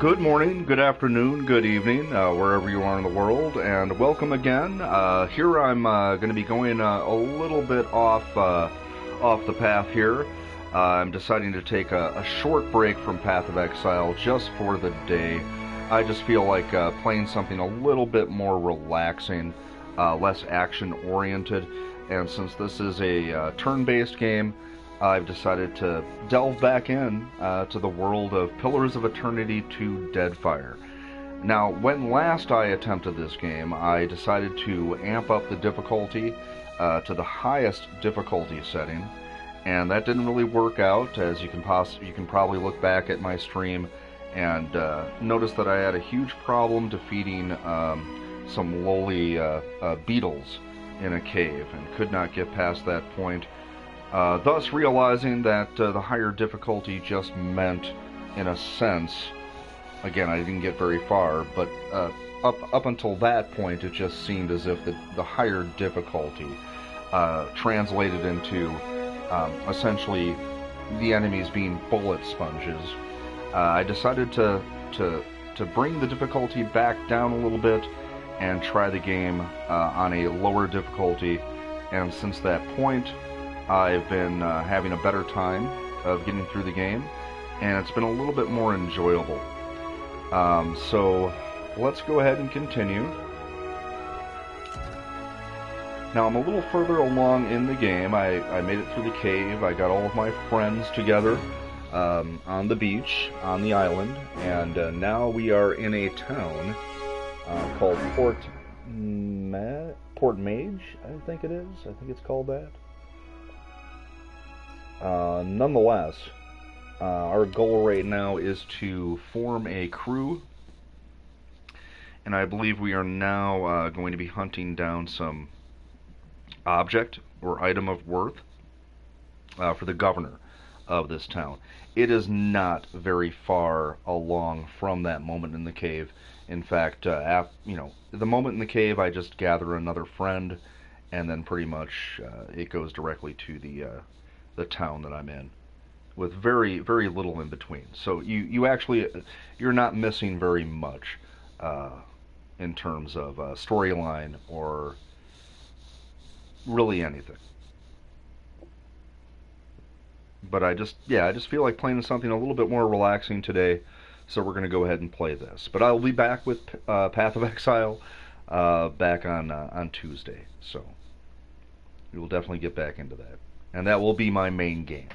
Good morning, good afternoon, good evening, wherever you are in the world, and welcome again. Here I'm going to be going a little bit off the path here. I'm deciding to take a short break from Path of Exile just for the day. I just feel like playing something a little bit more relaxing, less action-oriented, and since this is a turn-based game, I've decided to delve back in to the world of Pillars of Eternity 2 Deadfire. Now, when last I attempted this game, I decided to amp up the difficulty to the highest difficulty setting, and that didn't really work out. As you can probably look back at my stream and notice that I had a huge problem defeating some lowly beetles in a cave and could not get past that point. Thus realizing that the higher difficulty just meant, in a sense, again, I didn't get very far, but up until that point, it just seemed as if the higher difficulty translated into essentially the enemies being bullet sponges. I decided to bring the difficulty back down a little bit and try the game on a lower difficulty, and since that point, I've been having a better time of getting through the game, and it's been a little bit more enjoyable. So let's go ahead and continue. Now I'm a little further along in the game. I made it through the cave. I got all of my friends together on the beach, on the island, and now we are in a town called Port Mage, I think it is. I think it's called that. Nonetheless, our goal right now is to form a crew, and I believe we are now going to be hunting down some object or item of worth for the governor of this town. It is not very far along from that moment in the cave. In fact, the moment in the cave, I just gather another friend, and then pretty much it goes directly to the town that I'm in, with very, very little in between. So you're not missing very much in terms of storyline or really anything. But I just feel like playing something a little bit more relaxing today, so we're going to go ahead and play this. But I'll be back with Path of Exile back on Tuesday, so we will definitely get back into that. And that will be my main game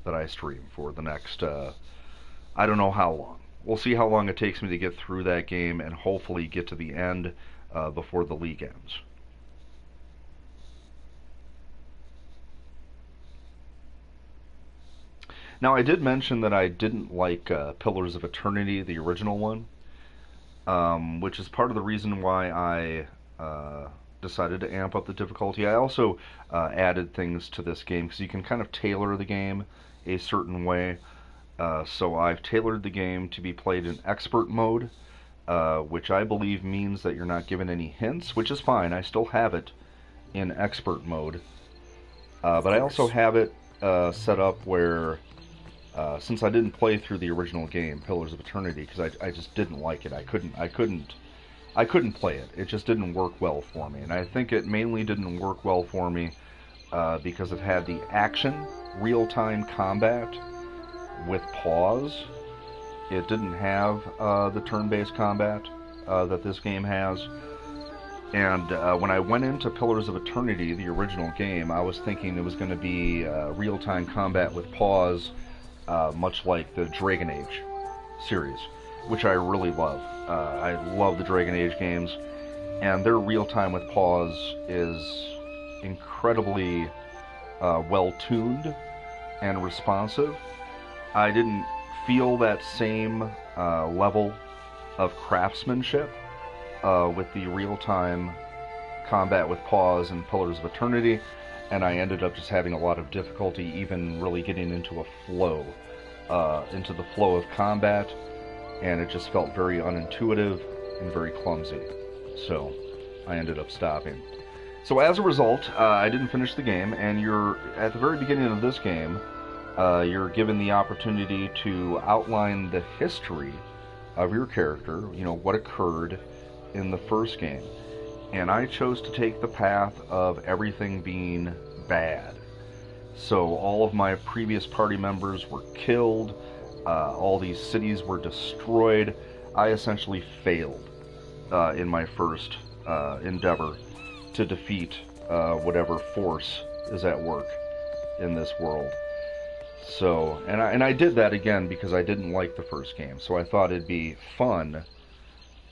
that I stream for the next, I don't know how long. We'll see how long it takes me to get through that game and hopefully get to the end before the league ends. Now, I did mention that I didn't like Pillars of Eternity, the original one, which is part of the reason why I decided to amp up the difficulty. I also added things to this game because you can kind of tailor the game a certain way. So I've tailored the game to be played in expert mode, which I believe means that you're not given any hints, which is fine. I still have it in expert mode. But I also have it set up where, since I didn't play through the original game, Pillars of Eternity, because I just didn't like it. I couldn't play it. It just didn't work well for me. And I think it mainly didn't work well for me because it had the action, real-time combat with pause. It didn't have the turn-based combat that this game has. And when I went into Pillars of Eternity, the original game, I was thinking it was going to be real-time combat with pause, much like the Dragon Age series, which I really love. I love the Dragon Age games, and their real-time with pause is incredibly well-tuned and responsive. I didn't feel that same level of craftsmanship with the real-time combat with pause in Pillars of Eternity, and I ended up just having a lot of difficulty even really getting into the flow of combat, and it just felt very unintuitive and very clumsy. So I ended up stopping. So as a result, I didn't finish the game, and you're at the very beginning of this game, you're given the opportunity to outline the history of your character, you know, what occurred in the first game. And I chose to take the path of everything being bad. So all of my previous party members were killed, all these cities were destroyed. I essentially failed in my first endeavor to defeat whatever force is at work in this world. So, and I did that again because I didn't like the first game. So I thought it'd be fun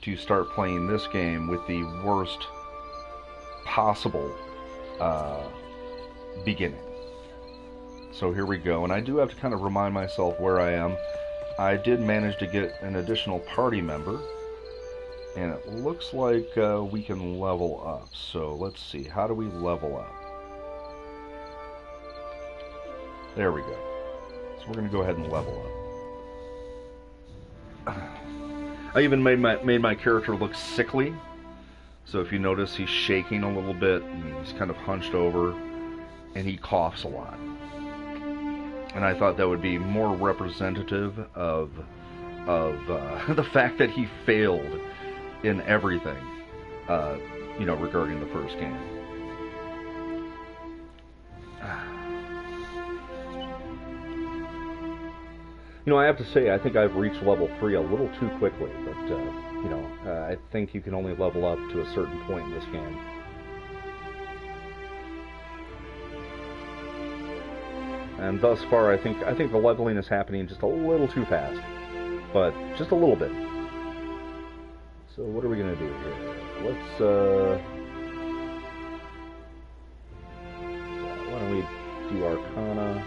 to start playing this game with the worst possible beginning. So here we go, and I do have to kind of remind myself where I am. I did manage to get an additional party member, and it looks like we can level up. So let's see, how do we level up? There we go. So we're going to go ahead and level up. I even made my character look sickly. So if you notice, he's shaking a little bit, and he's kind of hunched over, and he coughs a lot. And I thought that would be more representative of the fact that he failed in everything, you know, regarding the first game. You know, I have to say, I think I've reached level 3 a little too quickly, but, you know, I think you can only level up to a certain point in this game. And thus far, I think the leveling is happening just a little too fast, but just a little bit. So what are we going to do here? Let's, why don't we do Arcana?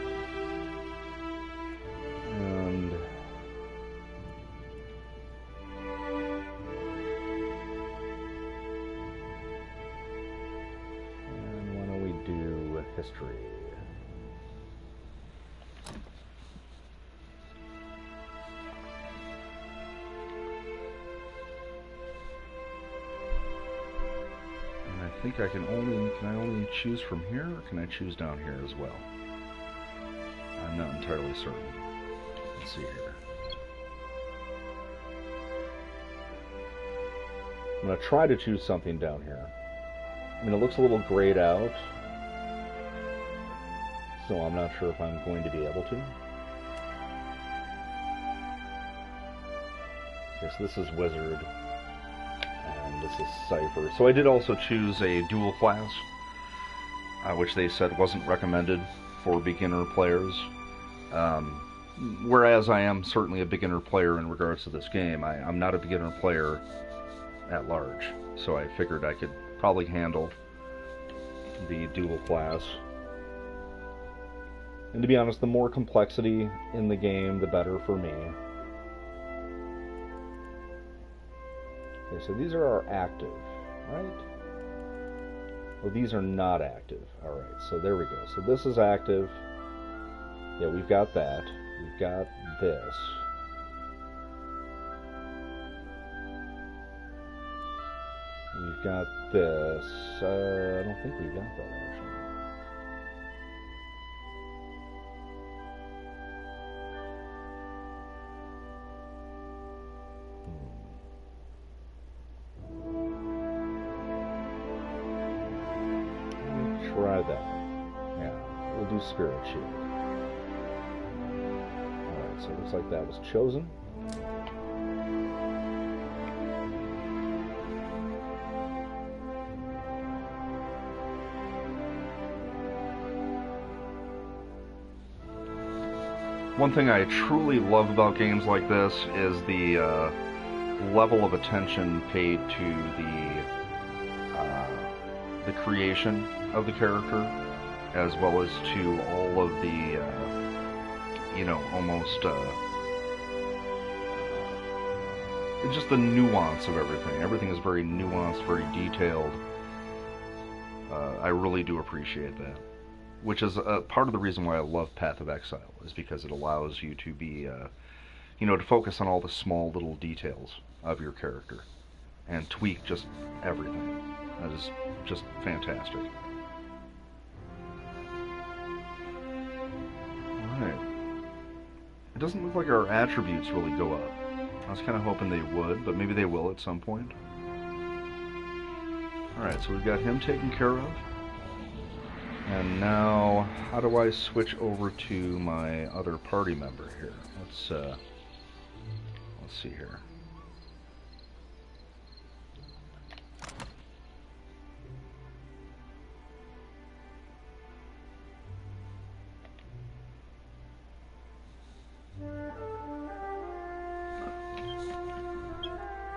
And why don't we do History? And I think I can only choose from here, or can I choose down here as well? I'm not entirely certain. Let's see here. I'm going to try to choose something down here. I mean, it looks a little grayed out, so I'm not sure if I'm going to be able to. Okay, so this is Wizard, and this is Cypher. So I did also choose a dual class, which they said wasn't recommended for beginner players. Whereas I am certainly a beginner player in regards to this game, I'm not a beginner player at large. So I figured I could probably handle the dual class. And to be honest, the more complexity in the game, the better for me. Okay, so these are our active, right? Well, these are not active. Alright, so there we go. So this is active. Yeah, we've got that. We've got this. We've got this. I don't think we've got that, actually. Let me try that. Yeah, we'll do Spirit Shield. So it looks like that was chosen. One thing I truly love about games like this is the level of attention paid to the creation of the character, as well as to all of the you know, almost just the nuance of everything. Everything is very nuanced, very detailed. I really do appreciate that. Which is part of the reason why I love Path of Exile, is because it allows you to be, you know, to focus on all the small little details of your character and tweak just everything. That is just fantastic. Alright. It doesn't look like our attributes really go up. I was kind of hoping they would, but maybe they will at some point. Alright, so we've got him taken care of. And now, how do I switch over to my other party member here? Let's see here.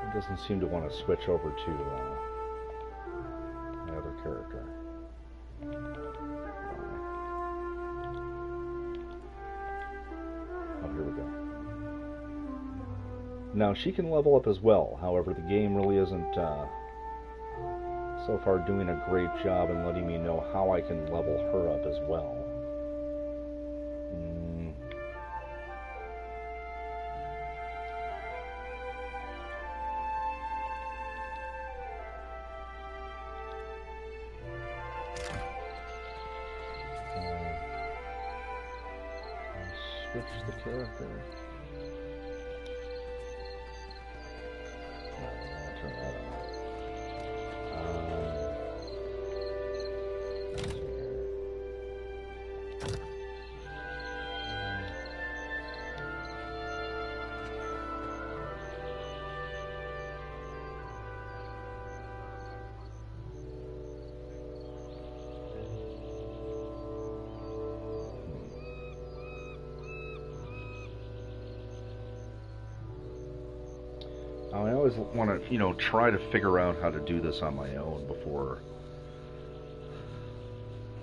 It doesn't seem to want to switch over to my other character. Oh, here we go. Now she can level up as well. However, the game really isn't so far doing a great job in letting me know how I can level her up as well. Switch the character. I'll turn that on. Let's see here. I always want to, try to figure out how to do this on my own before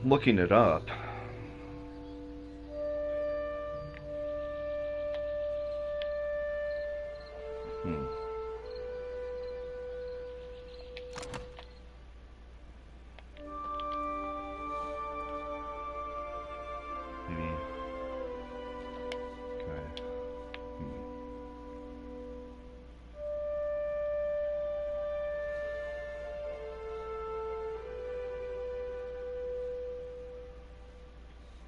looking it up. Maybe. Okay.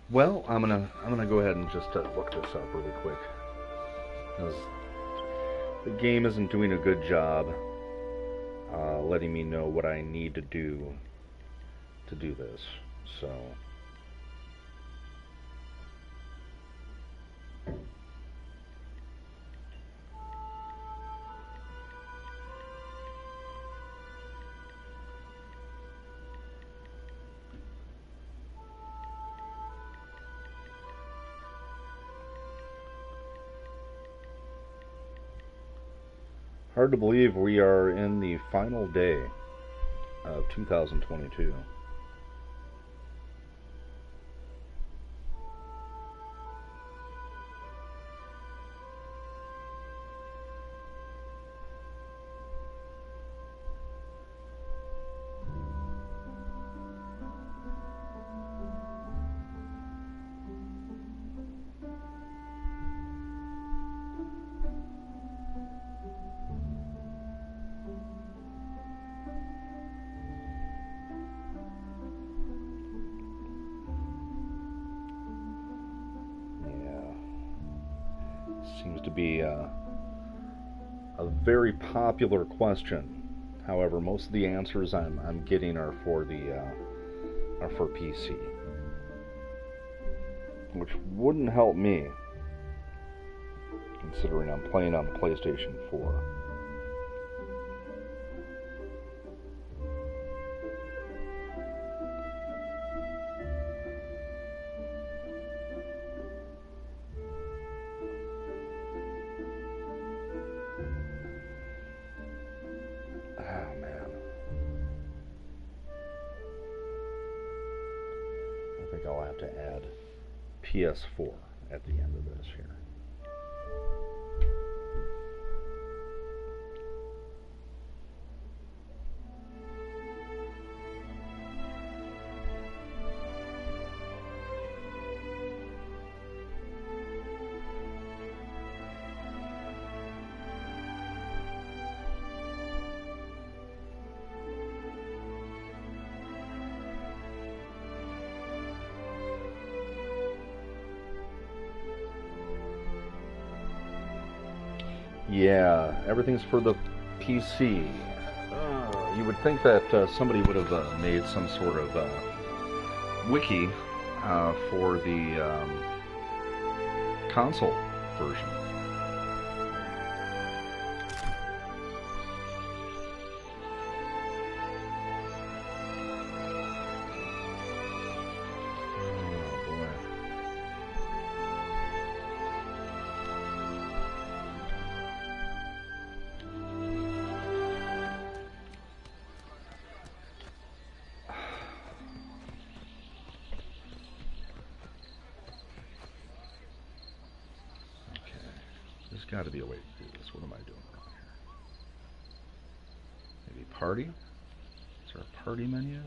Well, I'm gonna go ahead and just look this up really quick, because the game isn't doing a good job letting me know what I need to do this. So. Hard to believe we are in the final day of 2022. Seems to be a very popular question. However, most of the answers I'm getting are for PC, which wouldn't help me, considering I'm playing on the PlayStation 4. I'll have to add PS4 at the end of this here. Yeah, everything's for the PC. You would think that somebody would have made some sort of wiki for the console version. Oh boy. Okay, there's got to be a way to do this. What am I doing wrong here? Maybe party? Is there a party menu?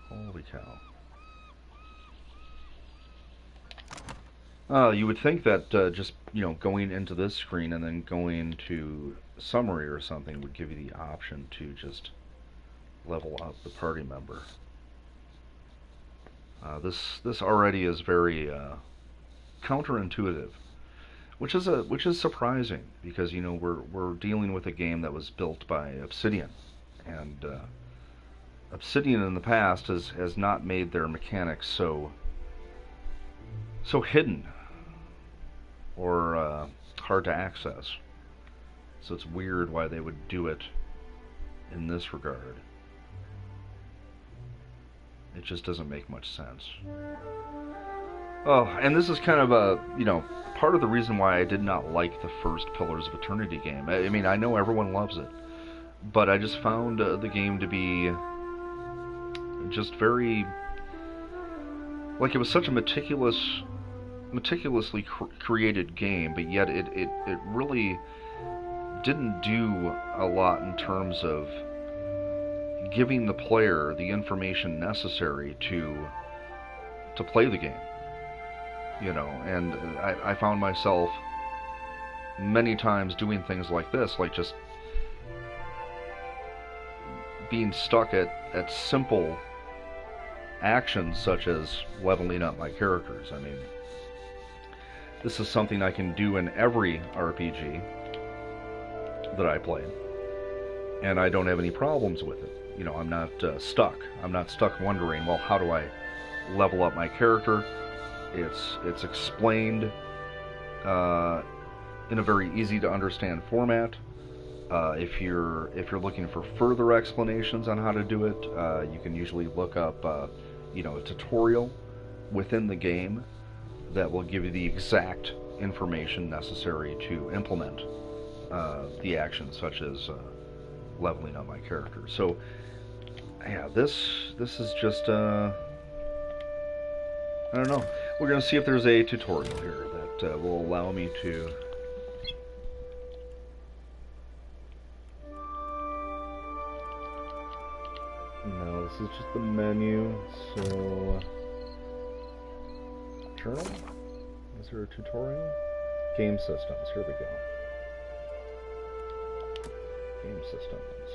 Holy cow. You would think that just going into this screen and then going to summary or something would give you the option to just level up the party member. This already is very counterintuitive, which is surprising because we're dealing with a game that was built by Obsidian, and Obsidian in the past has not made their mechanics so hidden or hard to access. So it's weird why they would do it in this regard. It just doesn't make much sense. Oh, and this is kind of part of the reason why I did not like the first Pillars of Eternity game. I mean, I know everyone loves it, but I just found the game to be just very, like, it was such a meticulously created game, but yet it really didn't do a lot in terms of giving the player the information necessary to play the game. And I found myself many times doing things like this, like just being stuck at simple actions such as leveling up my characters. I mean, this is something I can do in every RPG that I play, and I don't have any problems with it. I'm not stuck. I'm not stuck wondering, well, how do I level up my character? It's explained in a very easy to understand format. If you're looking for further explanations on how to do it, you can usually look up a tutorial within the game that will give you the exact information necessary to implement the actions, such as leveling up my character. So yeah, this is just I don't know. We're gonna see if there's a tutorial here that will allow me to. No, this is just the menu. So, journal. Is there a tutorial? Game systems. Here we go. Game systems.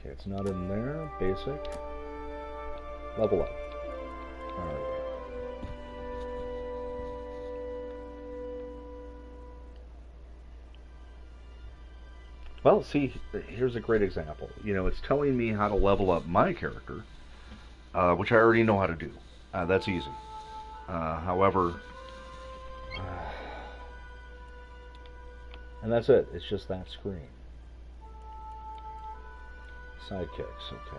Okay, it's not in there. Basic. Level up. Alright. Well, see, here's a great example. It's telling me how to level up my character, which I already know how to do. That's easy. However, and that's it. It's just that screen. Sidekicks, okay.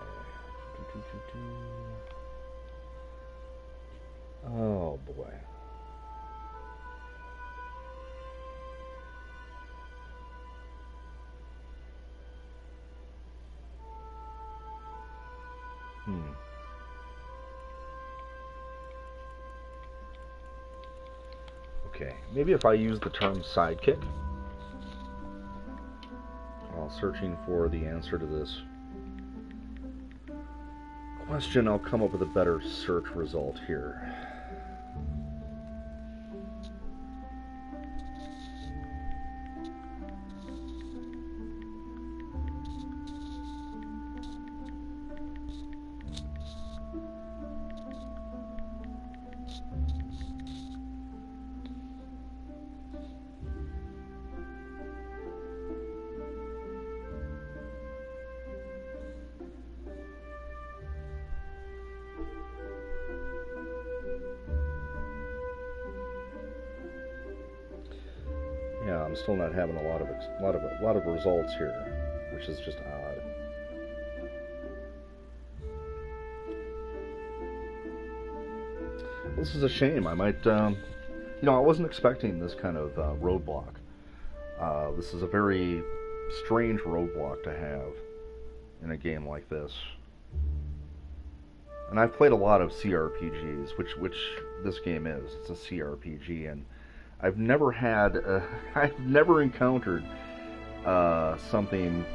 Oh boy. Okay, maybe if I use the term sidekick while searching for the answer to this question, I'll come up with a better search result here. I'm still not having a lot of results here, which is just odd. This is a shame. I might, I wasn't expecting this kind of roadblock. This is a very strange roadblock to have in a game like this. And I've played a lot of CRPGs, which this game is. It's a CRPG, and I've never had, I've never encountered something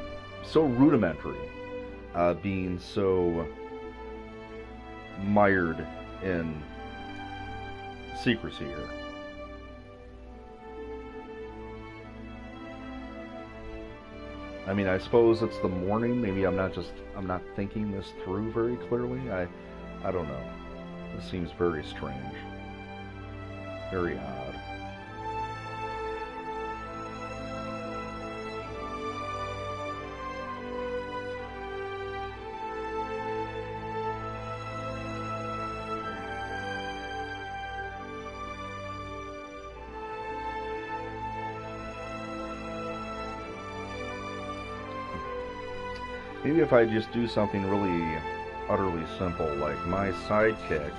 so rudimentary, being so mired in secrecy here. I mean, I suppose it's the morning. Maybe I'm not thinking this through very clearly. I don't know. This seems very strange. Very odd. Maybe if I just do something really utterly simple, like my sidekick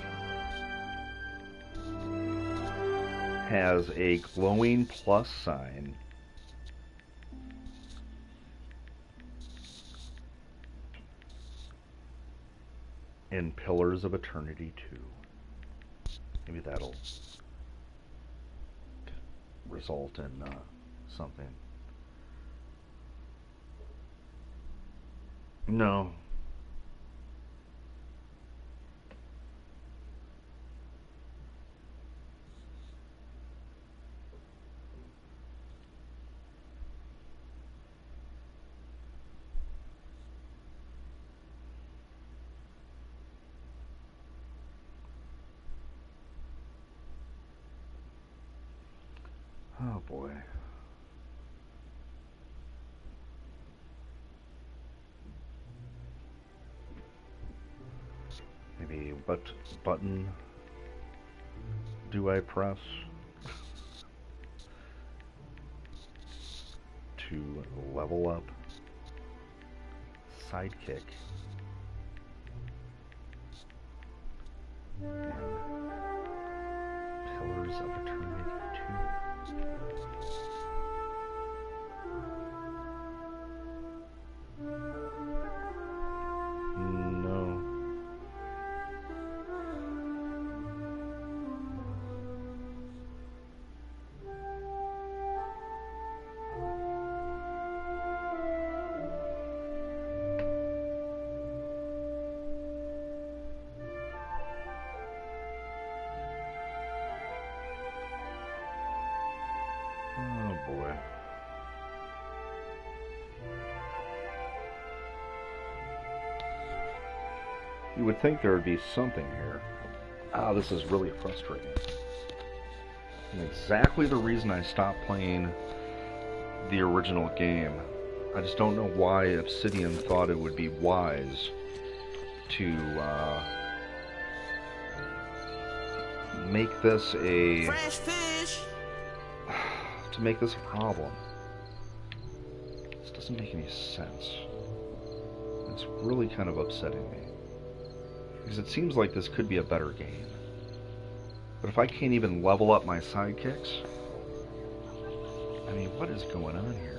has a glowing plus sign in Pillars of Eternity 2. Maybe that'll result in something. No. Oh boy. Maybe what button do I press to level up sidekick and Pillars of Eternity 2? No. Oh boy. You would think there would be something here. Ah, this is really frustrating. And exactly the reason I stopped playing the original game. I just don't know why Obsidian thought it would be wise to make this a Fresh fish. to make this a problem. This doesn't make any sense. It's really kind of upsetting me. Because it seems like this could be a better game. But if I can't even level up my sidekicks, I mean, what is going on here?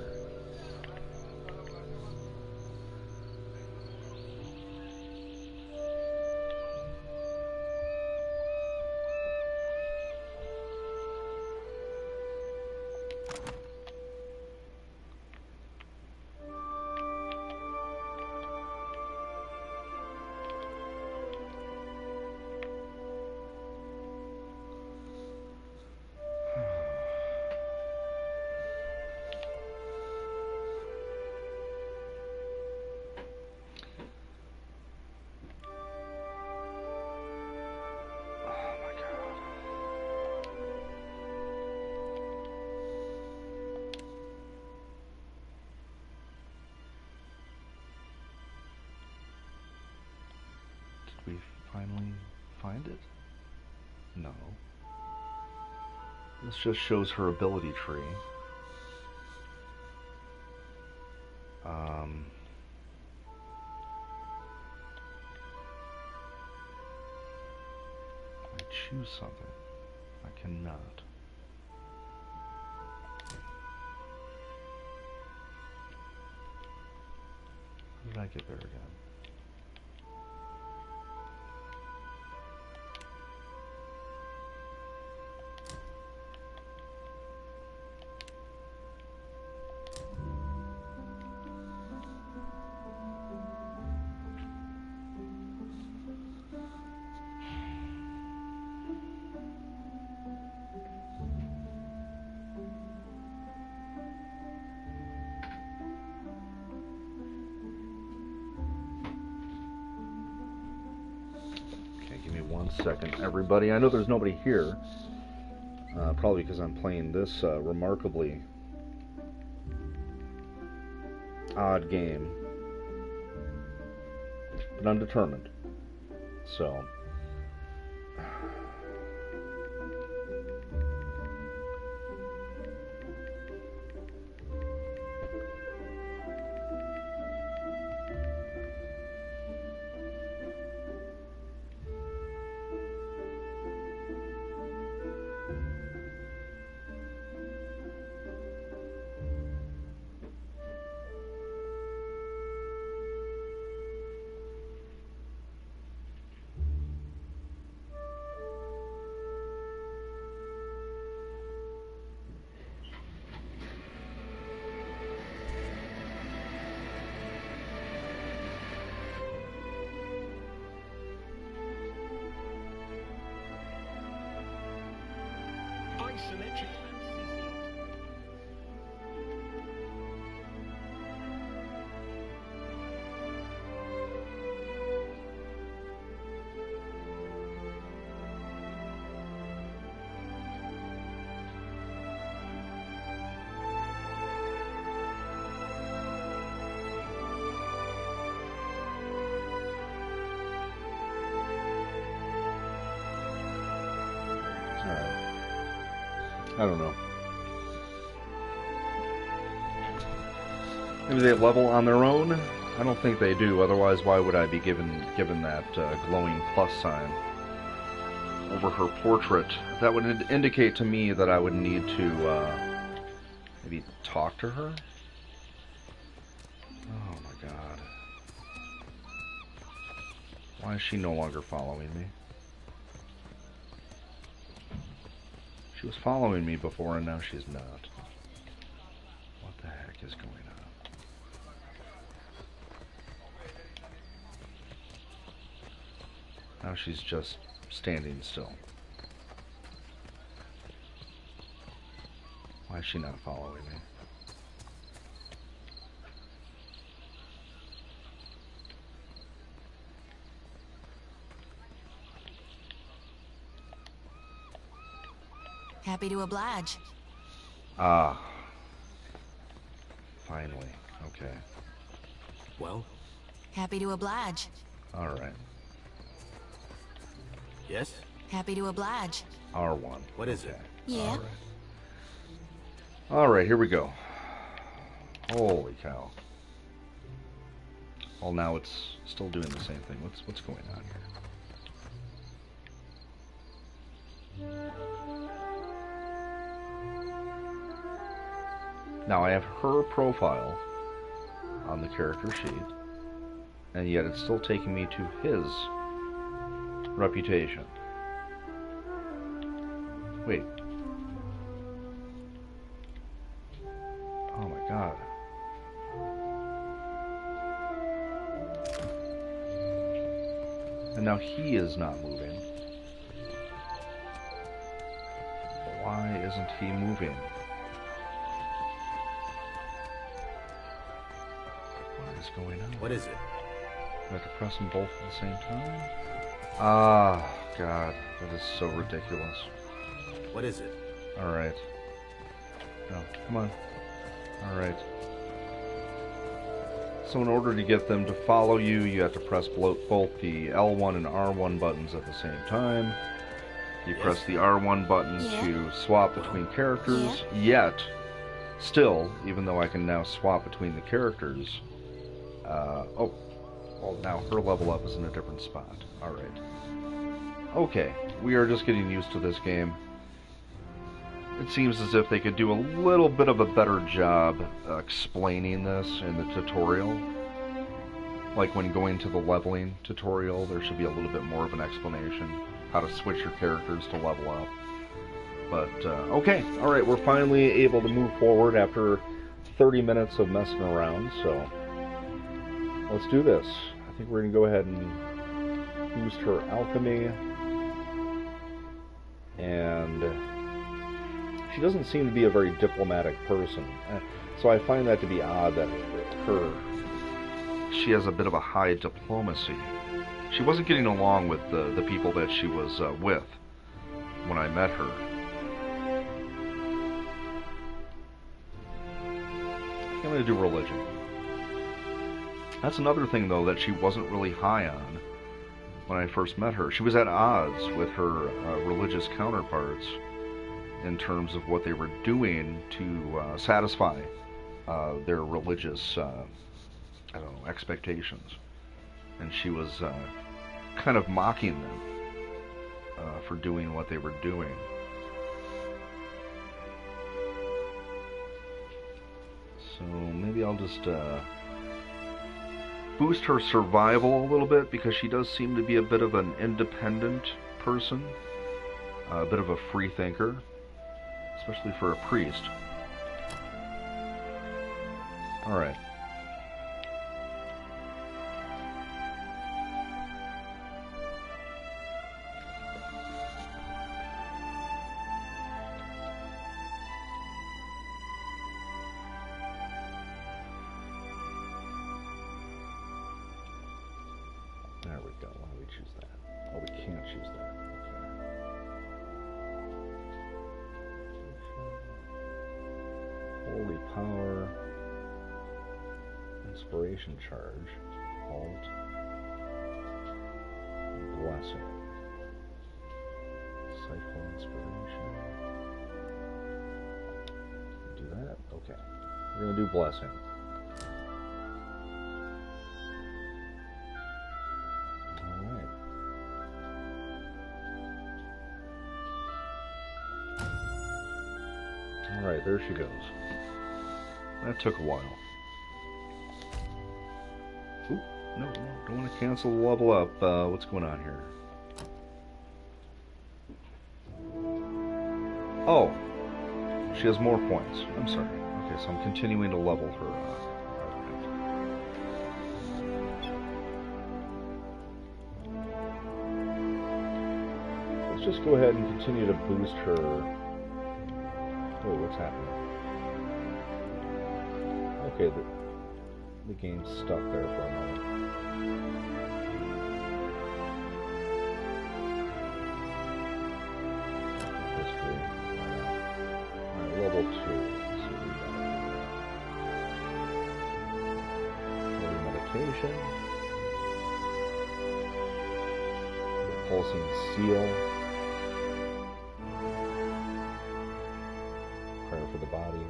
We finally find it? No. This just shows her ability tree. Um, I choose something. I cannot. How did I get there again? Give me 1 second, everybody. I know there's nobody here, probably because I'm playing this remarkably odd game, but I'm determined. So, I don't know. Maybe they level on their own? I don't think they do, otherwise why would I be given that glowing plus sign over her portrait? That would indicate to me that I would need to maybe talk to her? Oh my god. Why is she no longer following me? She was following me before and now she's not. What the heck is going on? Now she's just standing still. Why is she not following me? Happy to oblige. Ah. Finally. Okay. Well? Happy to oblige. Alright. Yes? Happy to oblige. R1. What is it? Yeah. Alright, here we go. Holy cow. Well, now it's still doing the same thing. What's going on here? Now I have her profile on the character sheet, and yet it's still taking me to his reputation. Wait. Oh my god. And now he is not moving. Why isn't he moving? What is going on? What is it? Do I have to press them both at the same time? Ah, God, that is so ridiculous. What is it? Alright. No, come on. Alright. So in order to get them to follow you, you have to press both the L1 and R1 buttons at the same time. You press the R1 button to swap between characters, yet Still, even though I can now swap between the characters, oh, well, now her level up is in a different spot. Alright. Okay, we are just getting used to this game. It seems as if they could do a little bit of a better job explaining this in the tutorial. Like when going to the leveling tutorial, there should be a little bit more of an explanation how to switch your characters to level up. But, okay, alright, we're finally able to move forward after 30 minutes of messing around, so let's do this. I think we're going to go ahead and boost her alchemy, and she doesn't seem to be a very diplomatic person, so I find that to be odd that she has a bit of a high diplomacy. She wasn't getting along with the people that she was with when I met her. I'm going to do religion. That's another thing, though, that she wasn't really high on when I first met her. She was at odds with her religious counterparts in terms of what they were doing to satisfy their religious, I don't know, expectations. And she was kind of mocking them for doing what they were doing. So maybe I'll just boost her survival a little bit, because she does seem to be a bit of an independent person, a bit of a free thinker, especially for a priest. Alright. There we go. Why don't we choose that? Oh, we can't choose that. Okay. Holy power. Inspiration charge. Halt. Blessing. Cycle inspiration. Do that? Okay. We're going to do blessing. Alright, there she goes. That took a while. Ooh, no, don't want to cancel the level up. What's going on here? Oh, she has more points. I'm sorry. Okay, so I'm continuing to level her up. Let's just go ahead and continue to boost her. Oh, what's happening? Okay, the game's stuck there for a moment. History. Alright, level 2. Let's see what we got here. Holy meditation. The pulsing seal. For the body.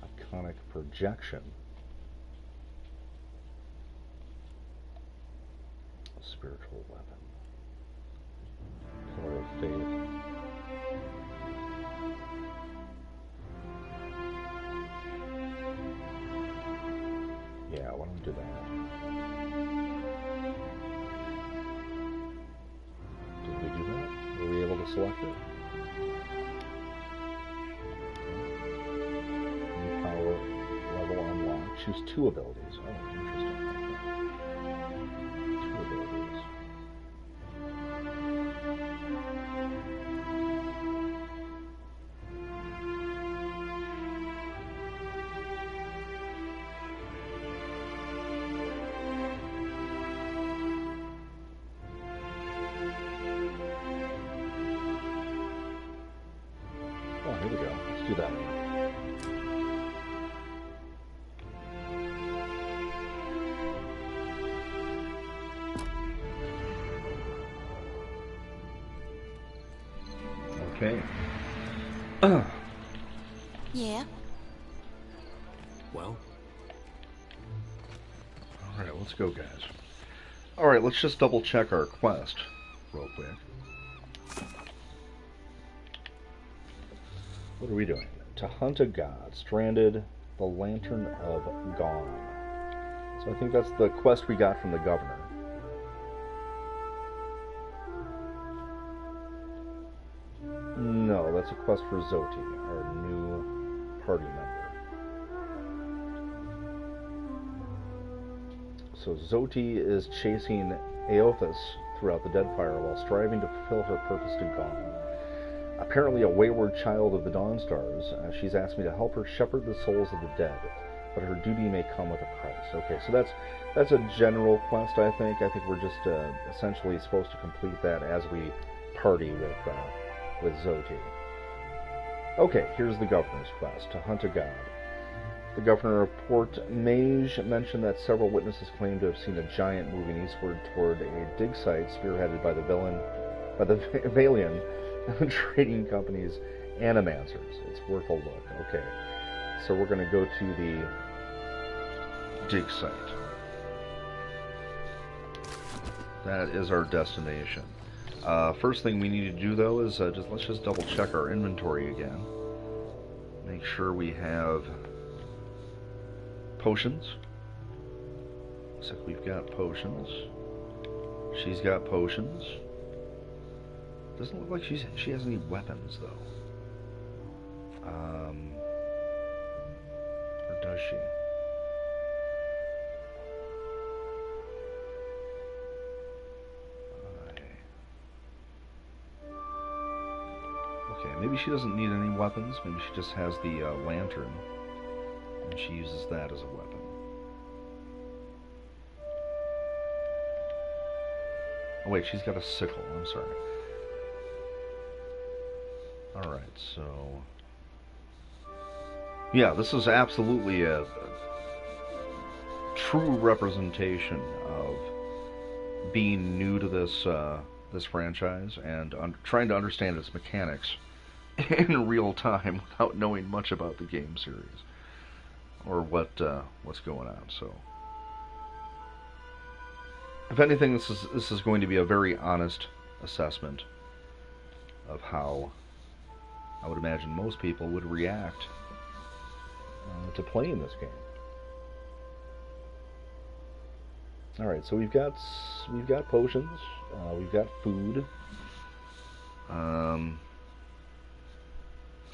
Iconic projection. A spiritual weapon. Pillar of faith. Yeah, why don't we do that? Did we do that? Were we able to select it? Choose 2 abilities. Oh, interesting. 2 abilities. Oh, here we go. Let's do that. Okay. Yeah? Well? Alright, let's go, guys. Alright, let's just double check our quest real quick. What are we doing? To hunt a god, stranded, the Lantern of Gone. So I think that's the quest we got from the governor. No, that's a quest for Zoti, our new party member. So Zoti is chasing Aothas throughout the Deadfire while striving to fulfill her purpose to Gone. Apparently a wayward child of the Dawnstars, she's asked me to help her shepherd the souls of the dead, but her duty may come with a price. Okay, so that's a general quest, I think. I think we're just essentially supposed to complete that as we party with Zoti. Okay, here's the governor's quest, to hunt a god. The governor of Port Mage mentioned that several witnesses claim to have seen a giant moving eastward toward a dig site spearheaded by the Valian trading company's animancers. It's worth a look. Okay, so we're going to go to the dig site. That is our destination. First thing we need to do, though, is let's just double check our inventory again. Make sure we have potions. Looks like we've got potions. She's got potions. Doesn't look like she has any weapons, though. Or does she? Okay, maybe she doesn't need any weapons. Maybe she just has the lantern, and she uses that as a weapon. Oh wait, she's got a sickle. I'm sorry. Alright, so... yeah, this is absolutely a true representation of being new to this franchise and trying to understand its mechanics in real time without knowing much about the game series or what's going on. So, if anything, this is going to be a very honest assessment of how I would imagine most people would react to playing this game. All right, so we've got potions, we've got food.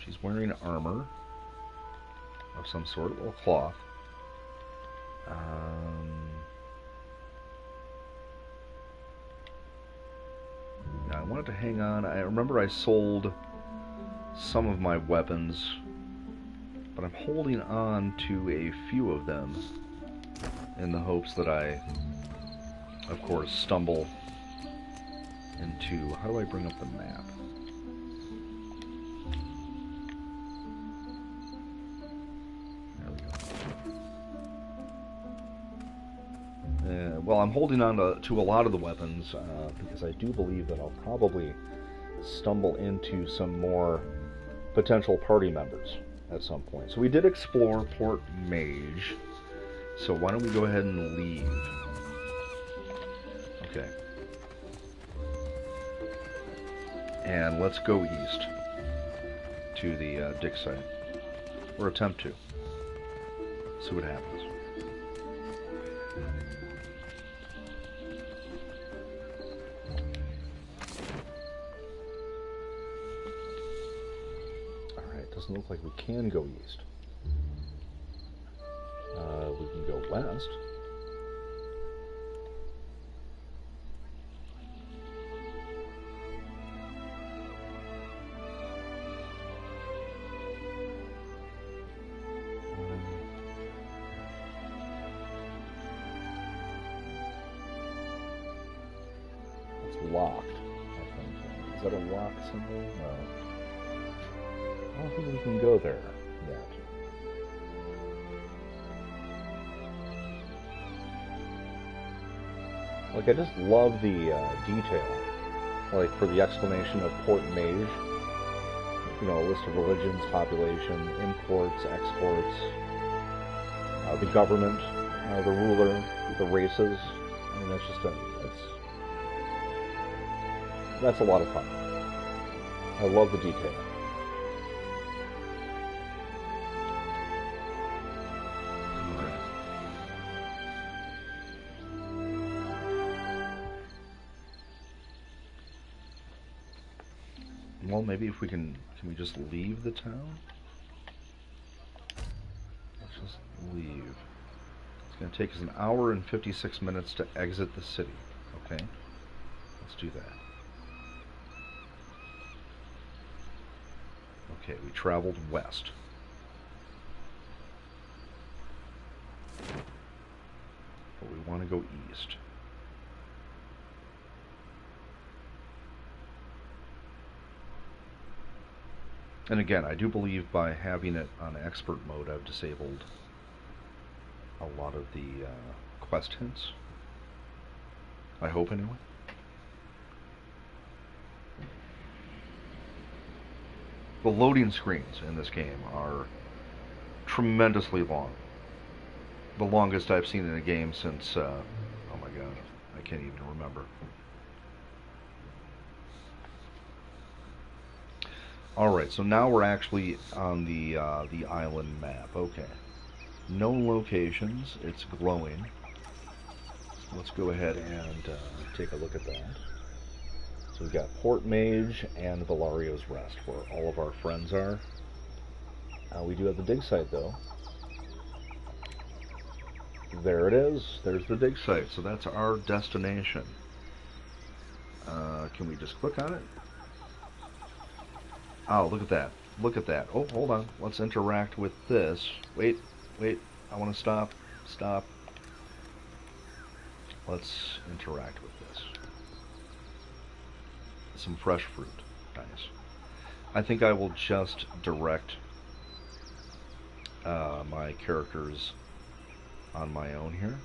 She's wearing armor of some sort, a little cloth. Yeah, I wanted to hang on. I remember I sold some of my weapons, but I'm holding on to a few of them in the hopes that I, of course, stumble into... how do I bring up the map? There we go. Well, I'm holding on to a lot of the weapons because I do believe that I'll probably stumble into some more potential party members at some point. So we did explore Port Mage, so why don't we go ahead and leave? Okay. And let's go east to the dig site, or attempt to. See what happens. Doesn't look like we can go east. We can go west. It's locked, I think. Is that a lock symbol? No. I don't think we can go there yet. Like, I just love the detail. Like, for the explanation of Port Mage. a list of religions, population, imports, exports, the government, the ruler, the races. I mean, that's a lot of fun. I love the detail. Well, maybe if we can we just leave the town? Let's just leave. It's going to take us an hour and 56 minutes to exit the city. Okay, let's do that. Okay, we traveled west. But we want to go east. And again, I do believe by having it on expert mode, I've disabled a lot of the quest hints. I hope, anyway. The loading screens in this game are tremendously long. The longest I've seen in a game since, oh my god, I can't even remember. Alright, so now we're actually on the island map. Okay. Known locations. It's glowing. So let's go ahead and take a look at that. So we've got Port Mage and Valario's Rest, where all of our friends are. We do have the dig site, though. There it is. There's the dig site. So that's our destination. Can we just click on it? Oh, look at that. Look at that. Oh, hold on. Let's interact with this. Wait. I want to stop. Stop. Let's interact with this. Some fresh fruit. Nice. I think I will just direct my characters on my own here.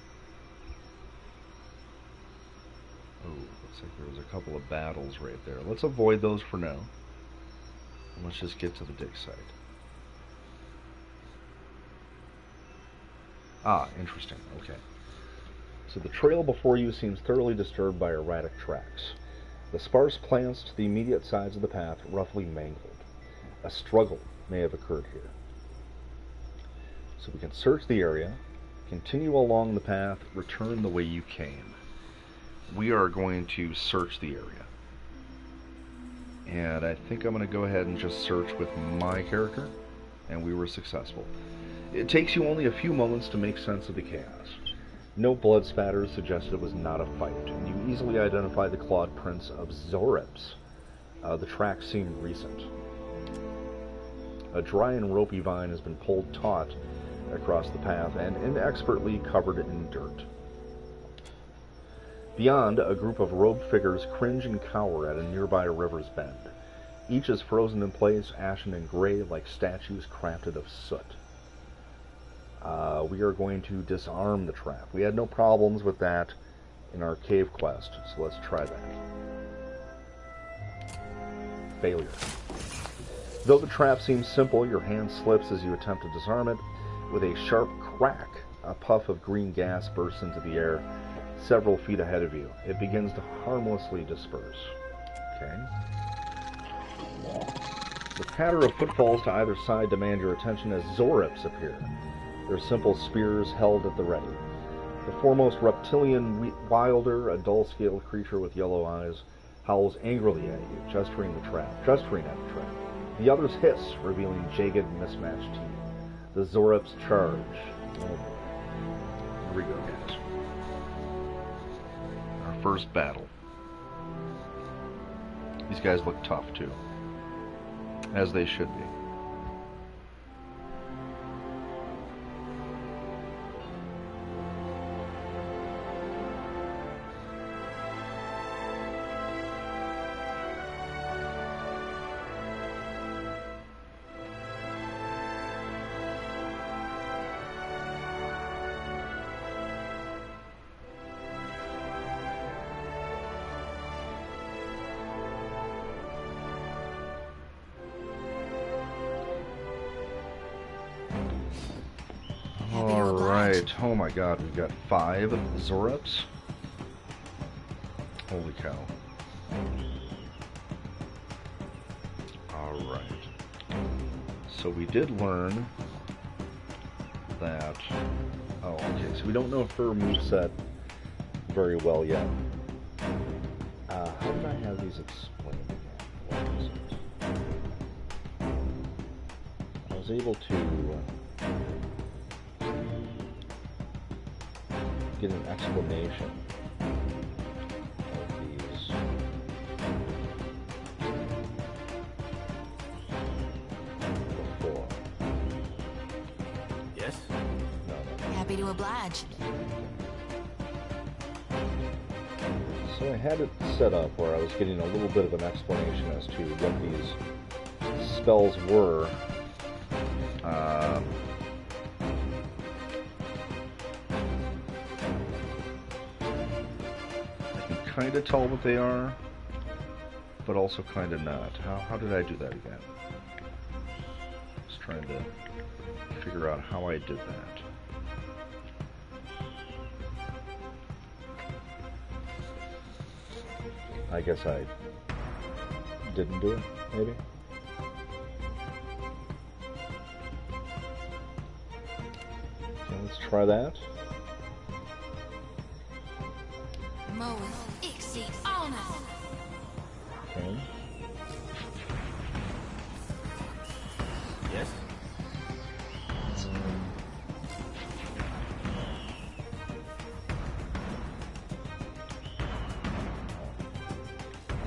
Oh, looks like there was a couple of battles right there. Let's avoid those for now. And let's just get to the dig site. Ah, interesting. Okay. So the trail before you seems thoroughly disturbed by erratic tracks. The sparse plants to the immediate sides of the path roughly mangled. A struggle may have occurred here. So we can search the area, continue along the path, return the way you came. We are going to search the area. And I think I'm going to go ahead and just search with my character, and we were successful. It takes you only a few moments to make sense of the chaos. No blood spatters suggested it was not a fight, and you easily identify the clawed prints of Zorips. The tracks seem recent. A dry and ropey vine has been pulled taut across the path and inexpertly covered in dirt. Beyond, a group of robed figures cringe and cower at a nearby river's bend. Each is frozen in place, ashen and gray, like statues crafted of soot. We are going to disarm the trap. We had no problems with that in our cave quest, so let's try that. Failure. Though the trap seems simple, your hand slips as you attempt to disarm it. With a sharp crack, a puff of green gas bursts into the air several feet ahead of you. It begins to harmlessly disperse. Okay. The patter of footfalls to either side demand your attention as Zorips appear, their simple spears held at the ready. The foremost reptilian wilder, a dull-scaled creature with yellow eyes, howls angrily at you, gesturing at the trap. The others hiss, revealing jagged, mismatched teeth. The Zorips charge. Oh boy. Here we go, guys. Our first battle. These guys look tough, too. As they should be. oblige. Alright, oh my god, we've got 5 Zoreps. Holy cow. Alright. So we did learn that... Oh, okay, so we don't know her moveset very well yet. How did I have these explained again? What was it? I was able to get an explanation of these. Before. Yes? No. Happy to oblige. So I had it set up where I was getting a little bit of an explanation as to what these spells were. I can kind of tell what they are, but also kind of not. How did I do that again? Just trying to figure out how I did that. I guess I didn't do it, maybe? Okay, let's try that. Okay. Yes?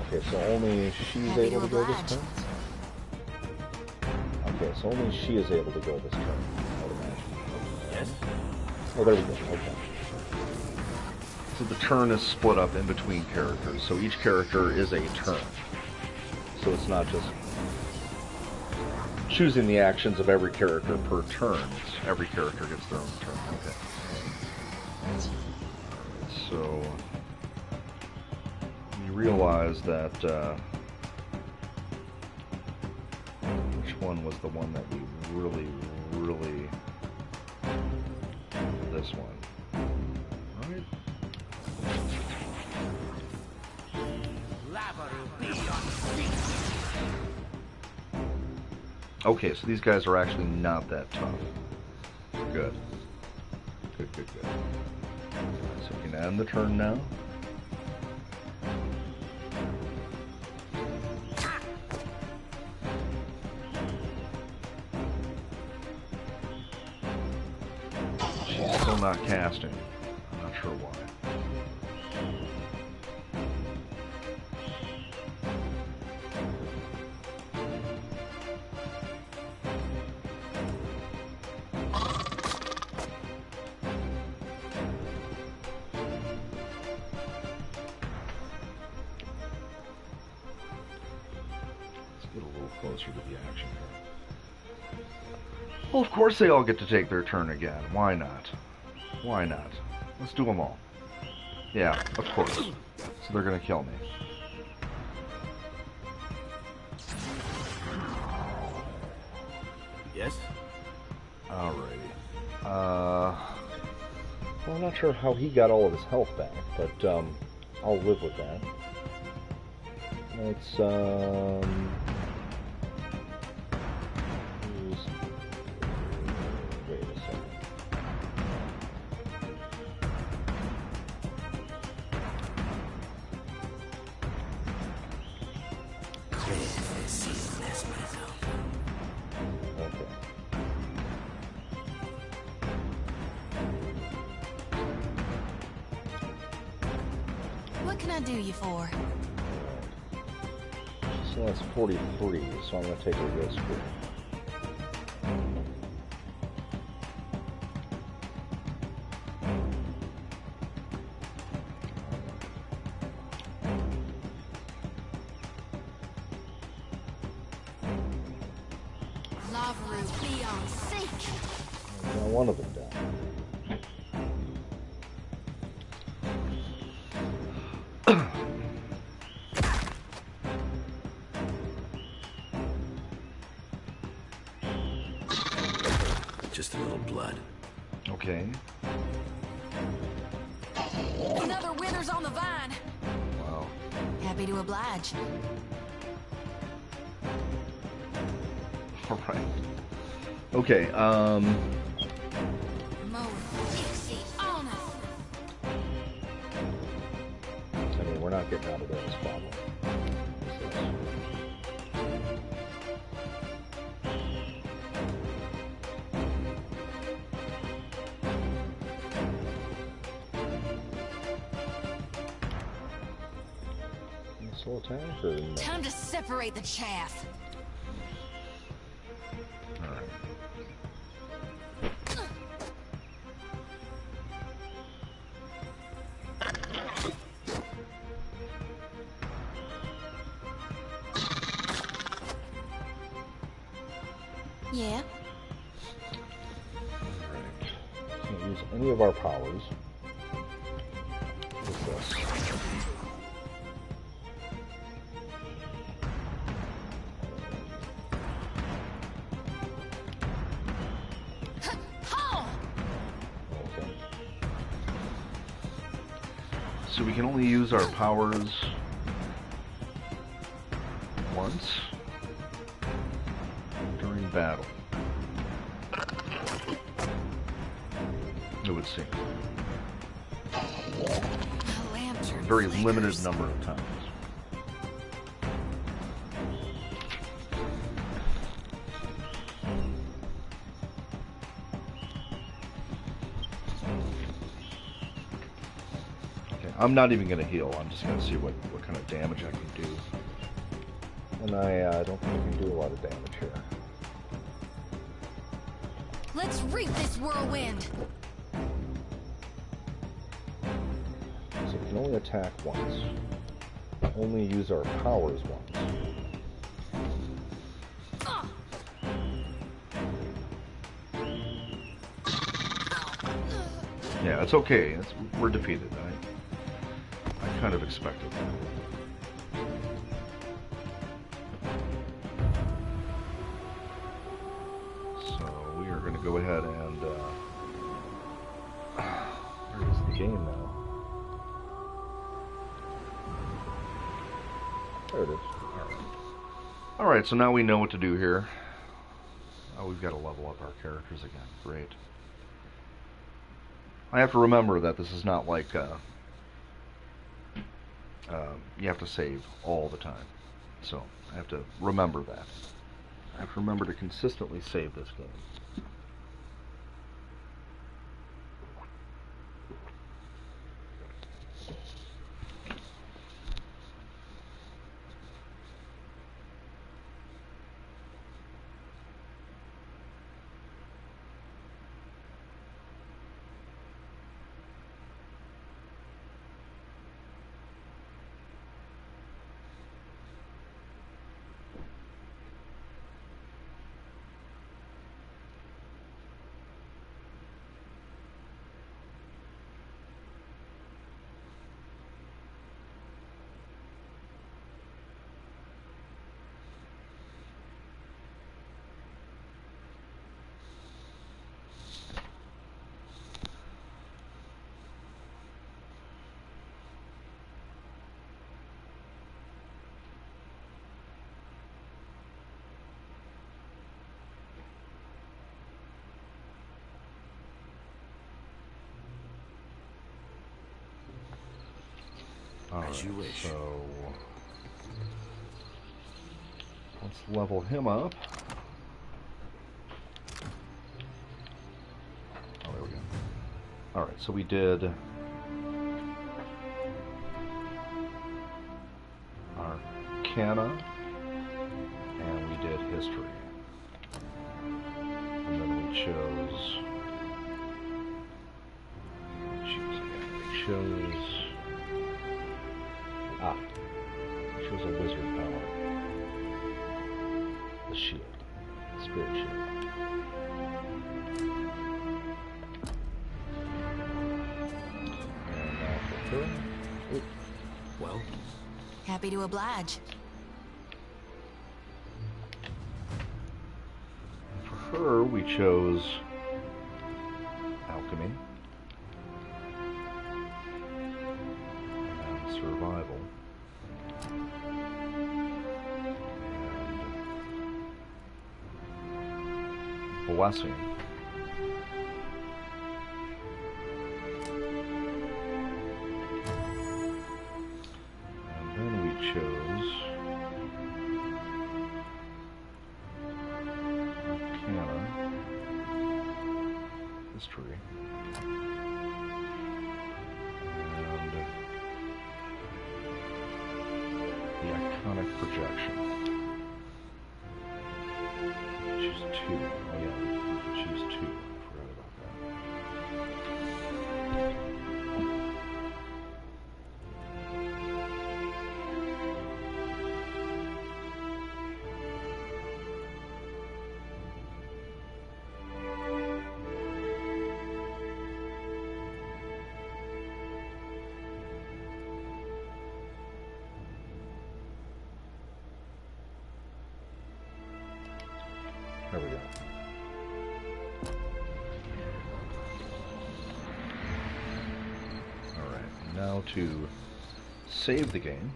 Okay, so only she's Happy able to to go this oblige. turn? Okay, so only she is able to go this turn, I would imagine. Yes? Oh, there we go, okay. So the turn is split up in between characters, so each character is a turn. So it's not just choosing the actions of every character per turn. Every character gets their own turn, okay. So... you realize that, which one was the one that we really, this one, right? Okay, so these guys are actually not that tough. Good. Good. So we can end the turn now. She's still not casting. I'm not sure why. Let's get a little closer to the action here. Well, of course they all get to take their turn again. Why not? Why not? Let's do them all. Yeah, of course. So they're gonna kill me. Yes? Alrighty. Well, I'm not sure how he got all of his health back, but I'll live with that. Let's wait a second. Okay. What can I do you for? So that's 43, so I'm going to take a risk here. Lavaru, be on sync. Now one of them down. Just a little blood. Okay. Another wither's on the vine. Wow. Happy to oblige. All right. Okay. Mo Dixie on us. I mean, we're not getting out of this problem. Slow attack or no? Time to separate the chaff. Alright. Yeah. Alright. Can't use any of our powers. What's this? Okay. So we can only use our powers once during battle. It would seem. A lantern Very flickers. limited number of times. Okay, I'm not even going to heal. I'm just going to see what kind of damage I can do. And I don't think I can do a lot of damage here. Let's reap this whirlwind. So we can only attack once. Only use our powers once. Yeah, it's okay. We're defeated. I kind of expected that. So we are going to go ahead and where is the game now? There it is. All right, so now we know what to do here. Oh, we've got to level up our characters again. Great. I have to remember that this is not like you have to save all the time. So I have to remember that. I have to remember to consistently save this game. As you wish. So let's level him up. Oh, there we go. All right, so we did Arcana, and we did History, and then we chose. Choose again. We chose. We chose a wizard power. The shield. The spirit shield. And now for her. Oop. Well, Happy to oblige. For her, we chose Alchemy. alchemy. And survival. And blessing. And then we chose Arcana, History, and the Iconic Projection. Choose two. Oh yeah, choose two. I forgot about that. There we go. Alright, now to save the game,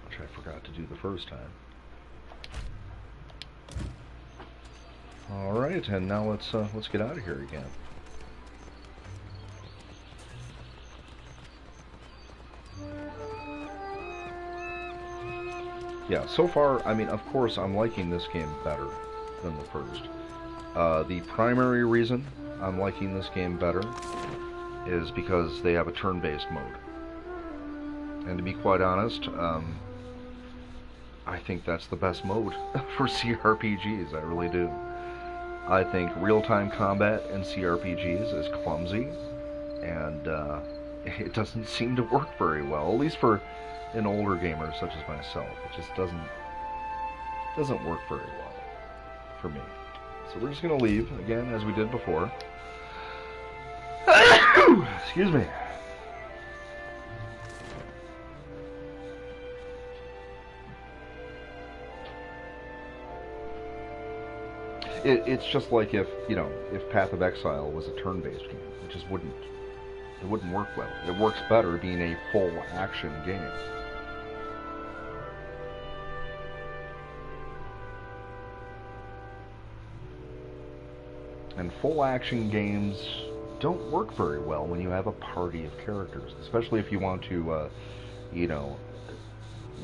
which I forgot to do the first time. Alright, and now let's get out of here again. Yeah, so far, I mean, of course, I'm liking this game better than the first. The primary reason I'm liking this game better is because they have a turn-based mode. And to be quite honest, I think that's the best mode for CRPGs, I really do. I think real-time combat in CRPGs is clumsy, and it doesn't seem to work very well, at least for an older gamer such as myself. It just doesn't work very well for me. So we're just going to leave, again, as we did before. Excuse me. It's just like if Path of Exile was a turn-based game. It just wouldn't work well. It works better being a full action game. And full action games don't work very well when you have a party of characters, especially if you want to,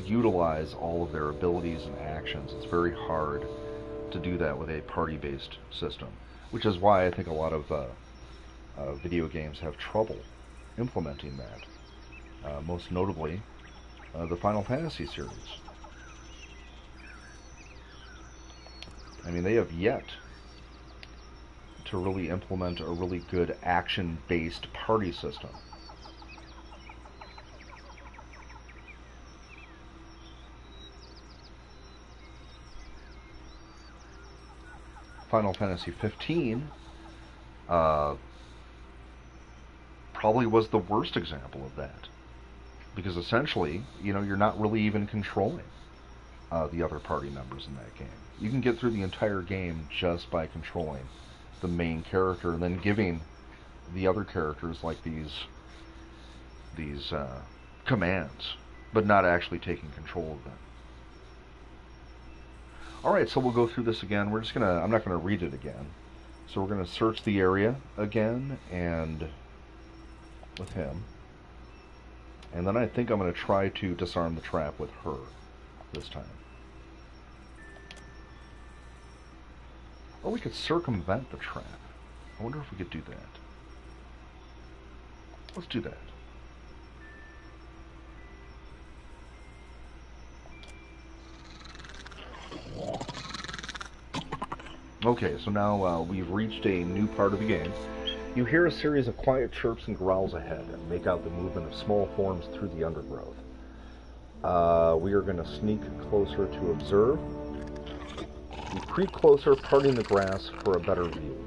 utilize all of their abilities and actions. It's very hard to do that with a party-based system, which is why I think a lot of video games have trouble implementing that. Most notably, the Final Fantasy series. I mean, they have yet to really implement a really good action-based party system. Final Fantasy 15 probably was the worst example of that, because essentially, you're not really even controlling the other party members in that game. You can get through the entire game just by controlling the main character, and then giving the other characters like these commands, but not actually taking control of them. Alright, so we'll go through this again. I'm not gonna read it again. So we're gonna search the area again, and with him. And then I think I'm gonna try to disarm the trap with her this time. Or we could circumvent the trap. I wonder if we could do that. Let's do that. Okay, so now we've reached a new part of the game. You hear a series of quiet chirps and growls ahead, and make out the movement of small forms through the undergrowth. We are going to sneak closer to observe. We creep closer, parting the grass for a better view.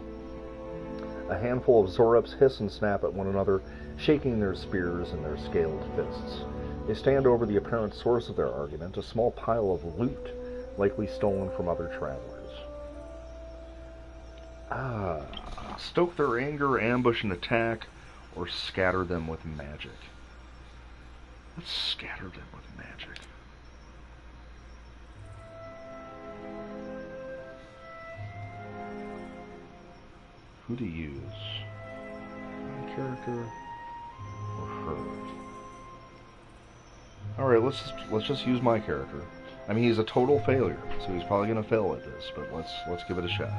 A handful of Zorups hiss and snap at one another, shaking their spears and their scaled fists. They stand over the apparent source of their argument, a small pile of loot, likely stolen from other travelers. Ah, Stoke their anger, ambush and attack, or scatter them with magic. Let's scatter them with magic. Who to use? My character or her? All right, let's just use my character. I mean, he's a total failure, so he's probably gonna fail at this. But let's give it a shot.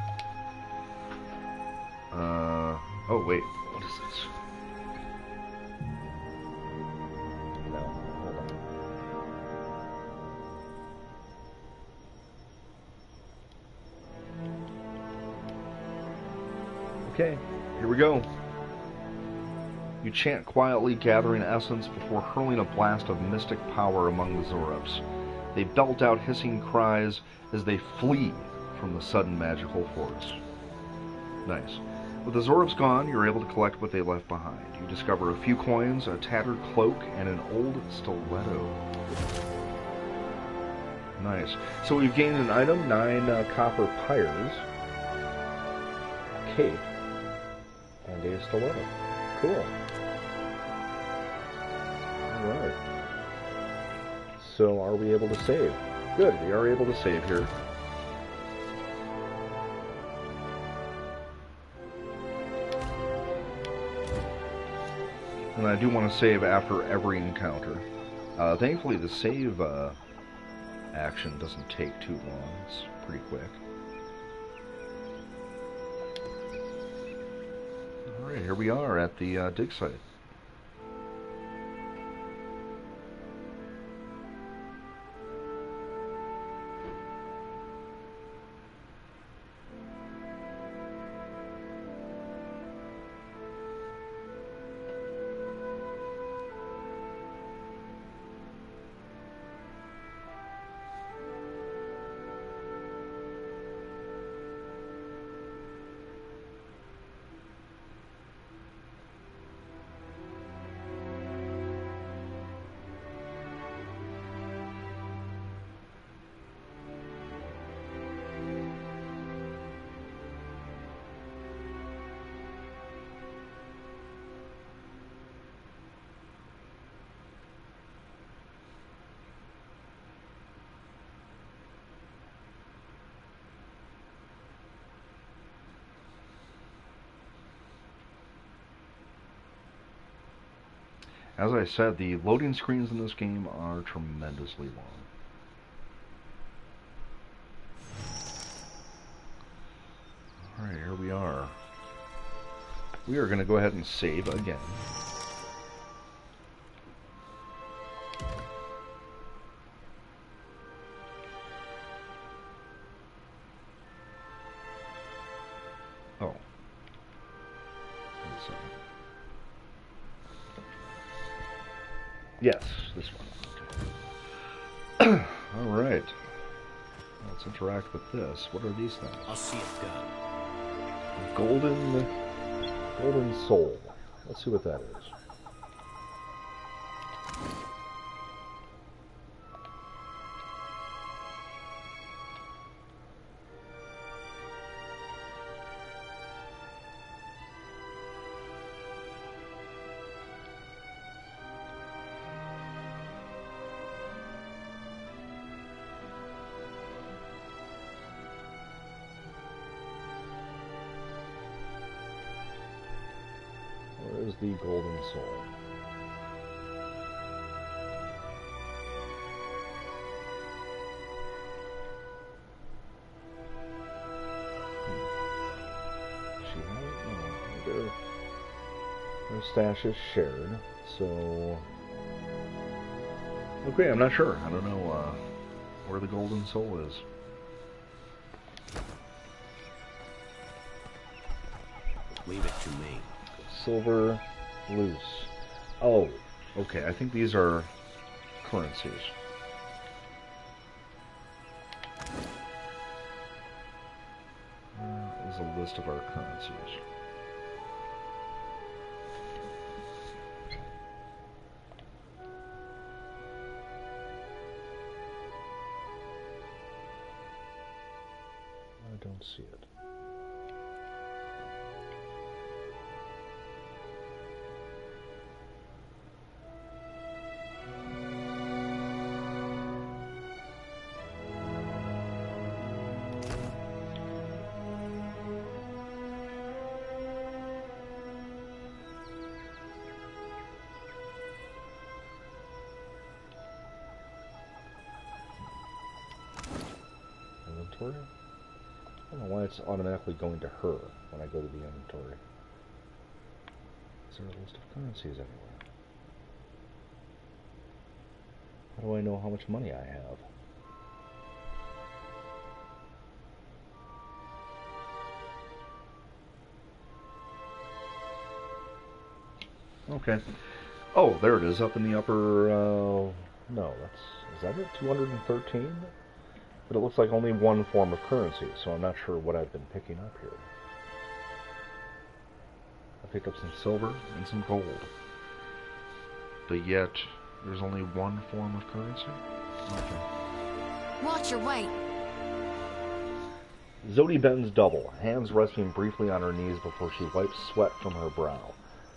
Oh wait, what is this? No, hold on. Okay, here we go. You chant quietly, gathering essence before hurling a blast of mystic power among the Zorups. They belt out hissing cries as they flee from the sudden magical force. Nice. With the Zorups gone, you're able to collect what they left behind. You discover a few coins, a tattered cloak, and an old stiletto. Nice. So we've gained an item, 9 copper pyres, a cape, and a stiletto. Cool. Alright. So are we able to save? Good, we are able to save here. And I do want to save after every encounter. Thankfully the save action doesn't take too long. It's pretty quick. Alright, here we are at the dig site. As I said, the loading screens in this game are tremendously long. Alright, here we are. We are going to go ahead and save again. Oh. Let's see. Yes, this one. Alright. Let's interact with this. What are these things? I'll see it done. Golden soul. Let's see what that is. Where is the golden soul? She has no. Their stash is shared, so okay. I'm not sure. I don't know where the golden soul is. Leave it to me. Silver loose. Oh, okay. I think these are currencies. There is a list of our currencies. I don't see it. inventory? I don't know why it's automatically going to her when I go to the inventory. Is there a list of currencies everywhere? How do I know how much money I have? Okay. Oh, there it is, up in the upper, no, is that it? 213? But it looks like only one form of currency, so I'm not sure what I've been picking up here. I picked up some silver and some gold. But yet, there's only one form of currency? Okay. Watch your weight. Zodi bends double, hands resting briefly on her knees before she wipes sweat from her brow.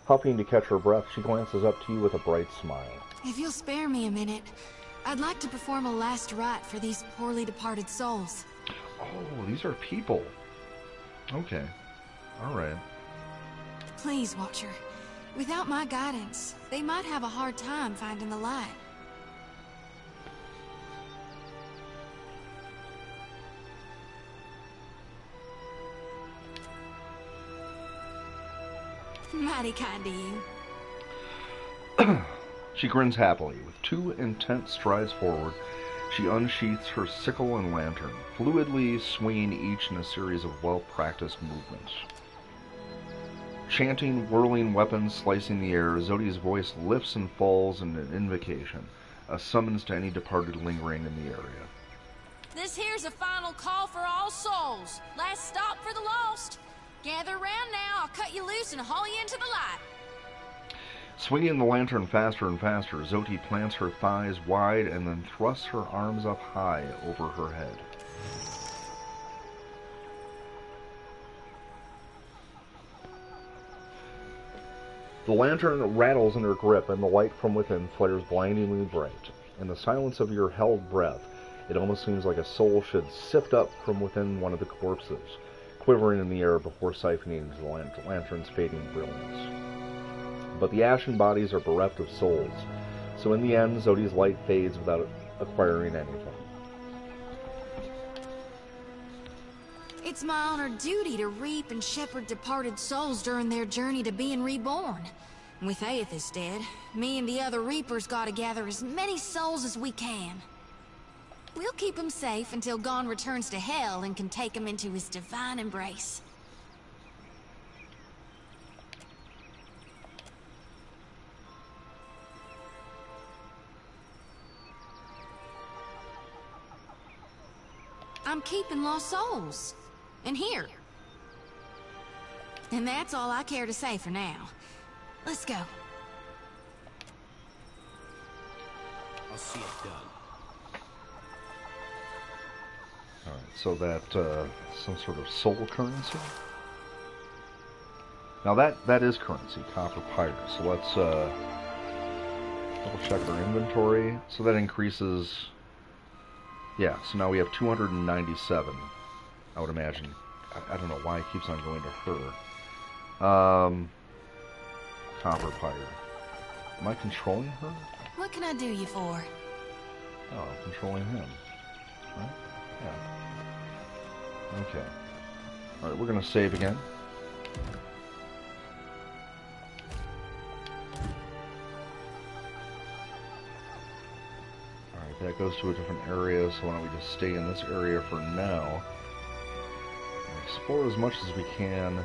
Huffing to catch her breath, she glances up to you with a bright smile. If you'll spare me a minute, I'd like to perform a last rite for these poorly departed souls. Oh, these are people. Okay. Alright. Please, Watcher. Without my guidance, they might have a hard time finding the light. Mighty kind of you. She grins happily. With 2 intense strides forward, she unsheaths her sickle and lantern, fluidly swinging each in a series of well-practiced movements. Chanting, whirling weapons slicing the air, Zodi's voice lifts and falls in an invocation, a summons to any departed lingering in the area. This here's a final call for all souls. Last stop for the lost. Gather round now, I'll cut you loose and haul you into the light. Swinging the lantern faster and faster, Zoti plants her thighs wide and then thrusts her arms up high over her head. The lantern rattles in her grip and the light from within flares blindingly bright. In the silence of your held breath, it almost seems like a soul should sift up from within one of the corpses, quivering in the air before siphoning into the lantern's fading brilliance. But the ashen bodies are bereft of souls, so in the end, Zodi's light fades without acquiring anything. It's my honored duty to reap and shepherd departed souls during their journey to being reborn. With Aethys dead, me and the other reapers gotta gather as many souls as we can. We'll keep him safe until Gon returns to Hell and can take him into his divine embrace. I'm keeping lost souls. And here. And that's all I care to say for now. Let's go. I'll see it done. Alright, so that, some sort of soul currency? Now that is currency, copper pyre. So let's, double check our inventory. So that increases, yeah, so now we have 297, I would imagine. I don't know why it keeps on going to her. Copper pyre. Am I controlling her? What can I do you for? Oh, I'm controlling him. Right? Yeah. Okay. Alright, we're gonna save again. Alright, that goes to a different area, so why don't we just stay in this area for now. And explore as much as we can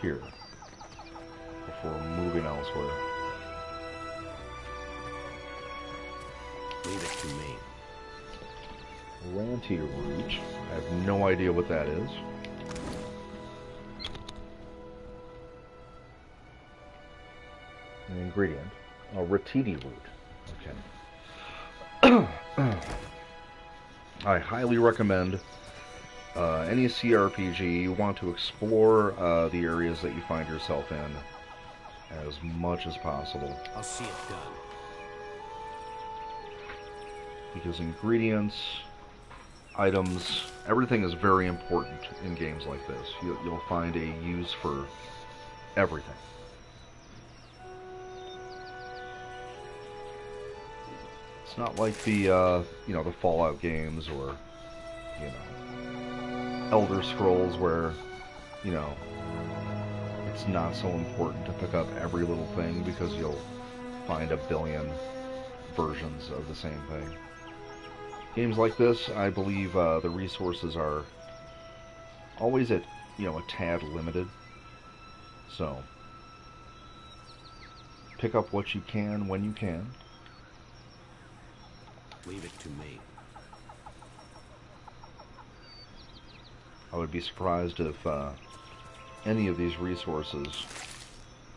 here before moving elsewhere. Leave it to me. Ranty root. I have no idea what that is. An ingredient. Oh, Ratiti root. Okay. I highly recommend any CRPG you want to explore the areas that you find yourself in as much as possible. I'll see it done. Because ingredients, items, everything is very important in games like this. You'll find a use for everything. It's not like the, the Fallout games or, Elder Scrolls where, you know, it's not so important to pick up every little thing because you'll find a billion versions of the same thing. Games like this, I believe the resources are always at, a tad limited. So, pick up what you can when you can. Leave it to me. I would be surprised if any of these resources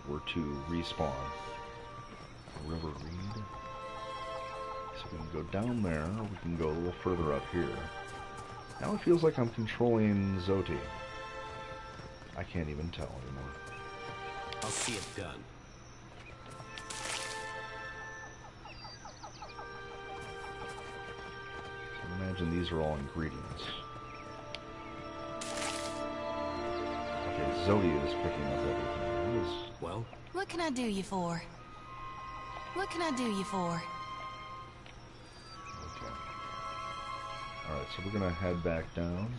were to respawn. River Reed. So we can go down there, or we can go a little further up here. Now it feels like I'm controlling Zoti. I can't even tell anymore. I'll see it done. I imagine these are all ingredients. Okay, Zodi is picking up everything. Well? What can I do you for? What can I do you for? Okay. Alright, so we're gonna head back down.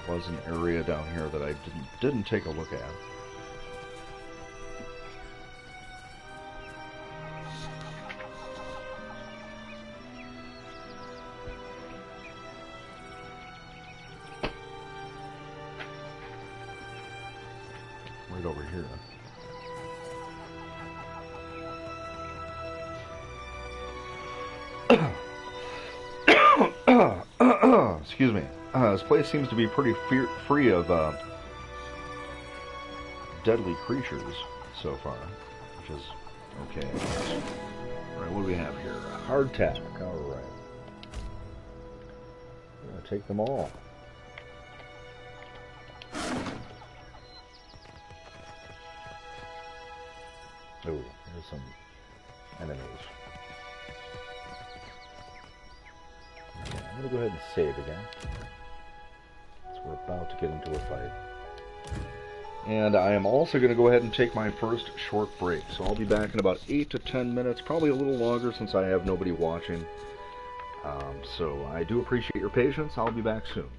There was an area down here that I didn't take a look at. Right over here. Excuse me. This place seems to be pretty free of deadly creatures so far, which is okay. Alright, what do we have here? A hardtack. Alright. We're going to take them all. Oh, there's some enemies. Okay, I'm going to go ahead and save again. So we're about to get into a fight. And I am also going to go ahead and take my first short break. So I'll be back in about 8 to 10 minutes, probably a little longer since I have nobody watching. So I do appreciate your patience. I'll be back soon.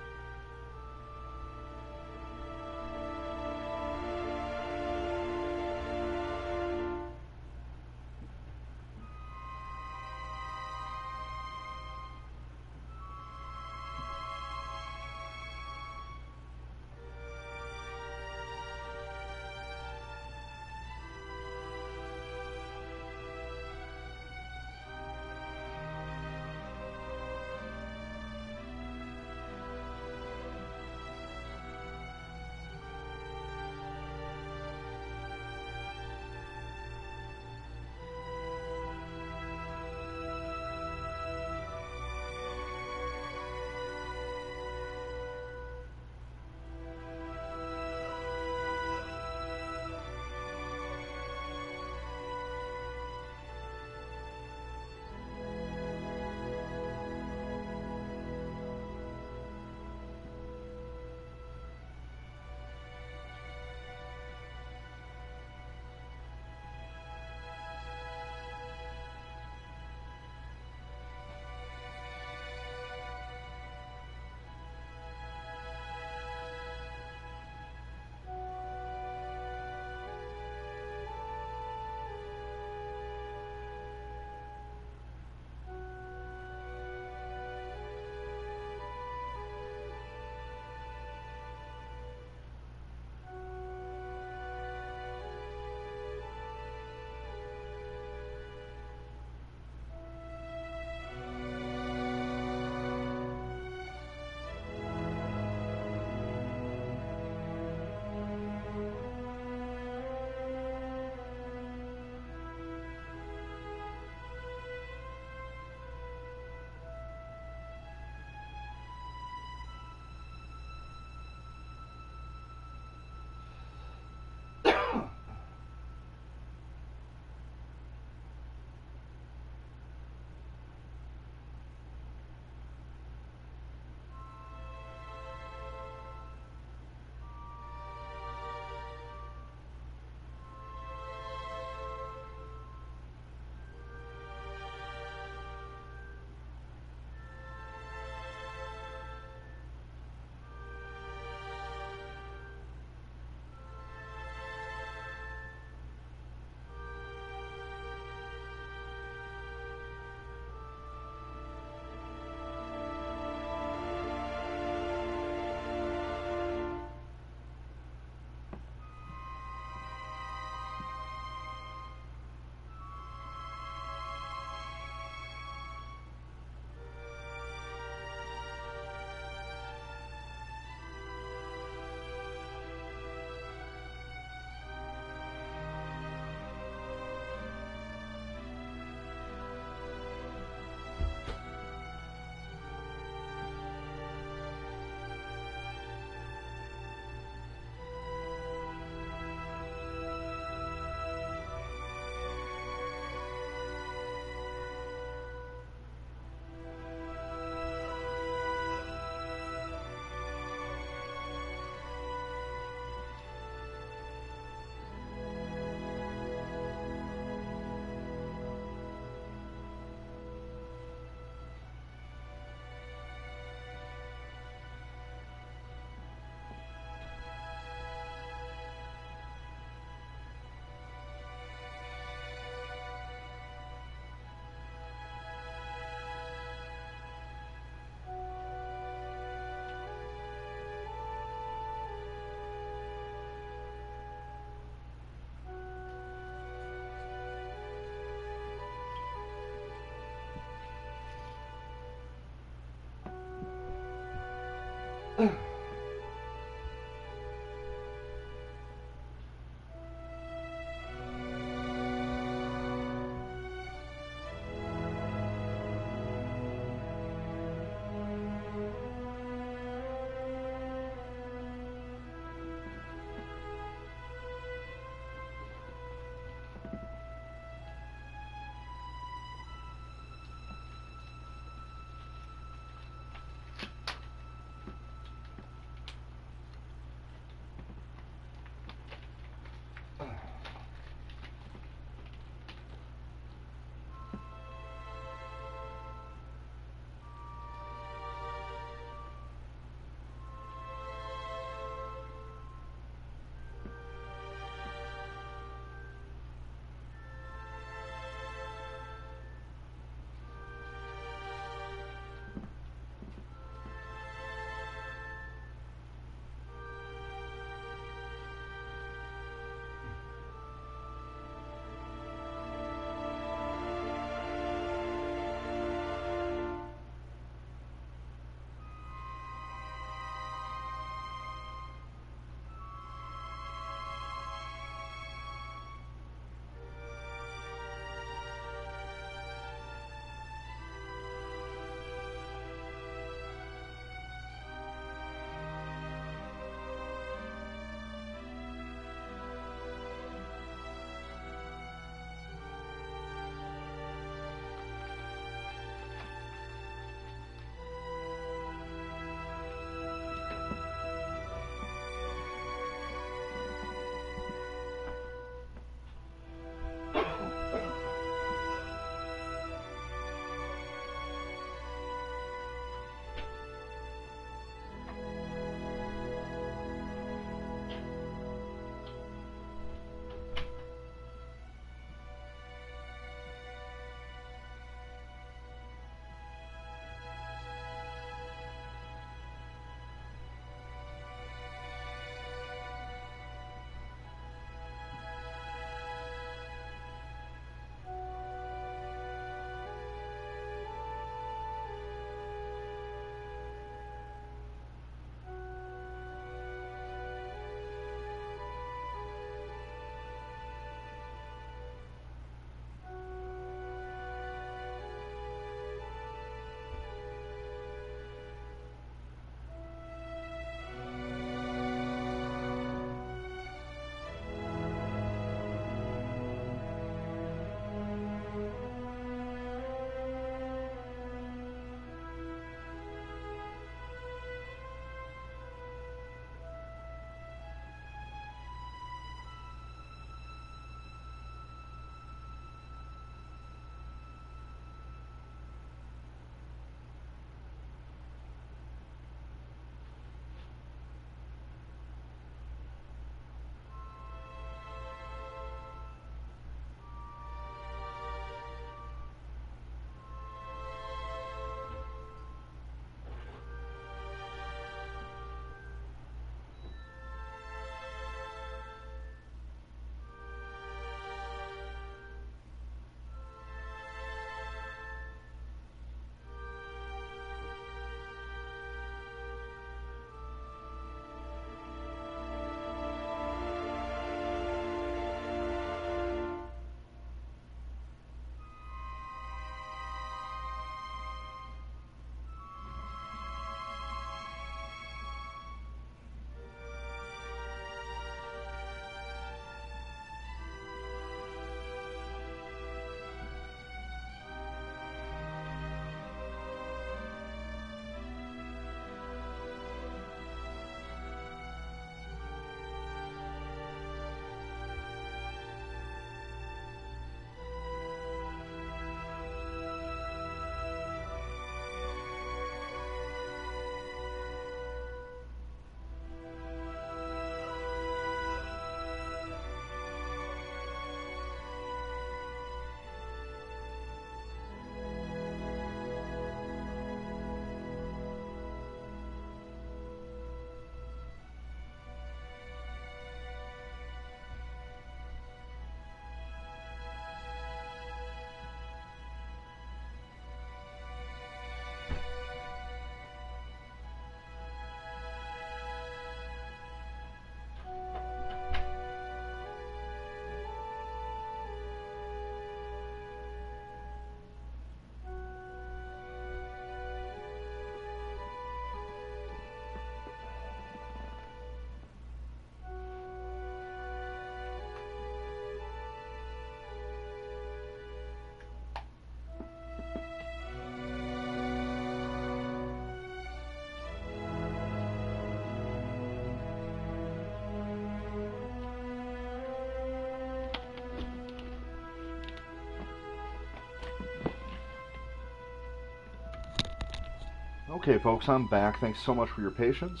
Okay, folks, I'm back. Thanks so much for your patience.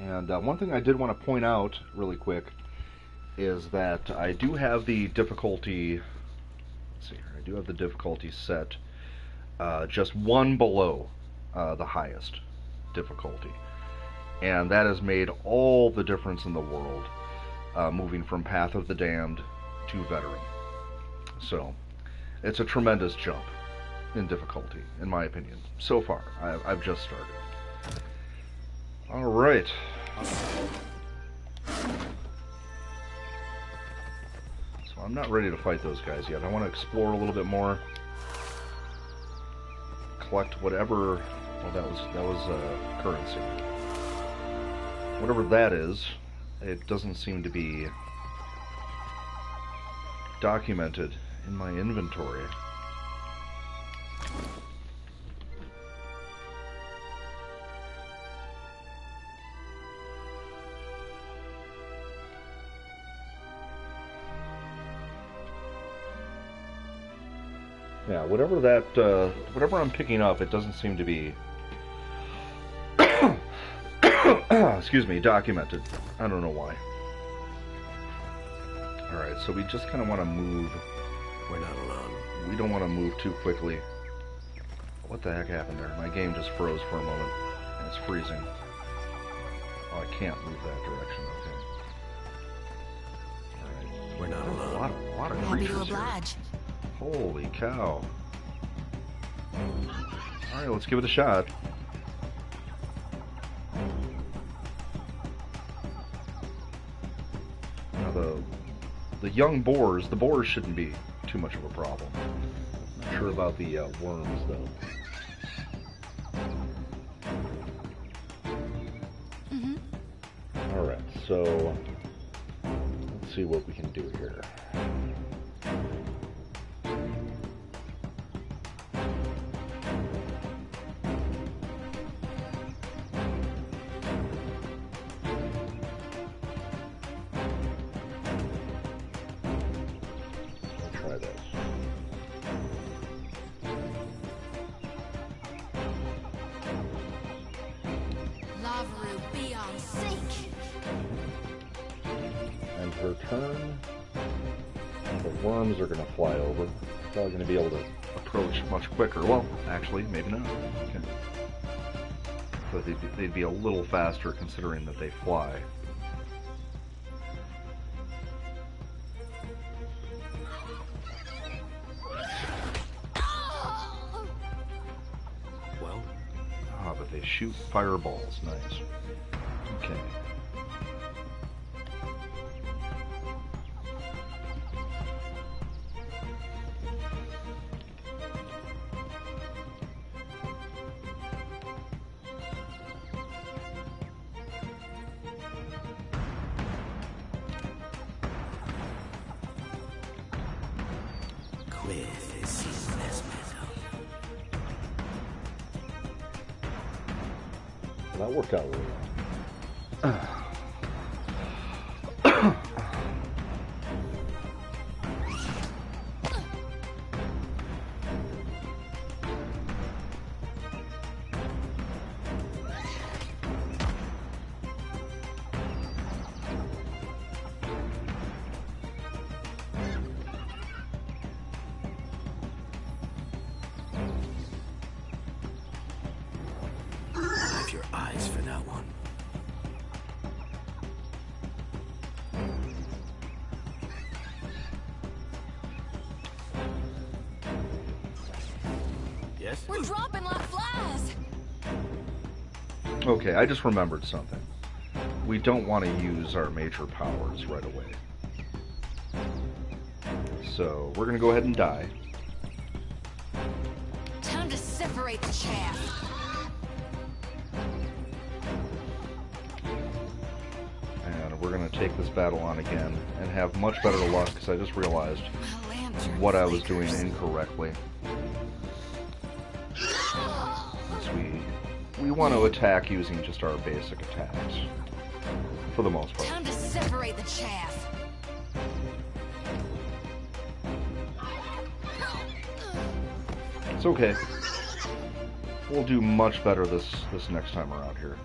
And one thing I did want to point out really quick is that I do have the difficulty. Let's see here. I do have the difficulty set just one below the highest difficulty, and that has made all the difference in the world, moving from Path of the Damned to Veteran. So, it's a tremendous jump in difficulty, in my opinion. So far, I've just started. All right. So I'm not ready to fight those guys yet. I want to explore a little bit more. Collect whatever. Well, that was currency. Whatever that is, it doesn't seem to be documented in my inventory. Yeah, whatever I'm picking up, it doesn't seem to be, excuse me, documented. I don't know why. Alright, so we just kind of want to move. We're not alone. We don't want to move too quickly. What the heck happened there? My game just froze for a moment. It's freezing. Oh, I can't move that direction. Okay. Alright. We're not alone. A lot of Happy to creatures here. oblige. Holy cow. Alright, let's give it a shot. Now the young boars, the boars shouldn't be too much of a problem. Not sure about the worms though. Alright, so let's see what we can do here. Try this. Lava be on sync. And her turn, the worms are going to fly over. Probably going to be able to approach much quicker. Well, actually, maybe not. Okay. But they'd be a little faster considering that they fly. Well, Ah, but they shoot fireballs. Nice. Okay. Cliff is seeing this metal. Well, that worked out really well. Have your eyes for that one. Yes? We're dropping like flies. Okay, I just remembered something. We don't want to use our major powers right away. So, we're going to go ahead and die. Time to separate the chaff. And we're going to take this battle on again and have much better luck because I just realized My lantern what I was doing flickers. incorrectly. Since we want to attack using just our basic attacks. For the most part. Time to separate the chaff. It's okay. We'll do much better this next time around here.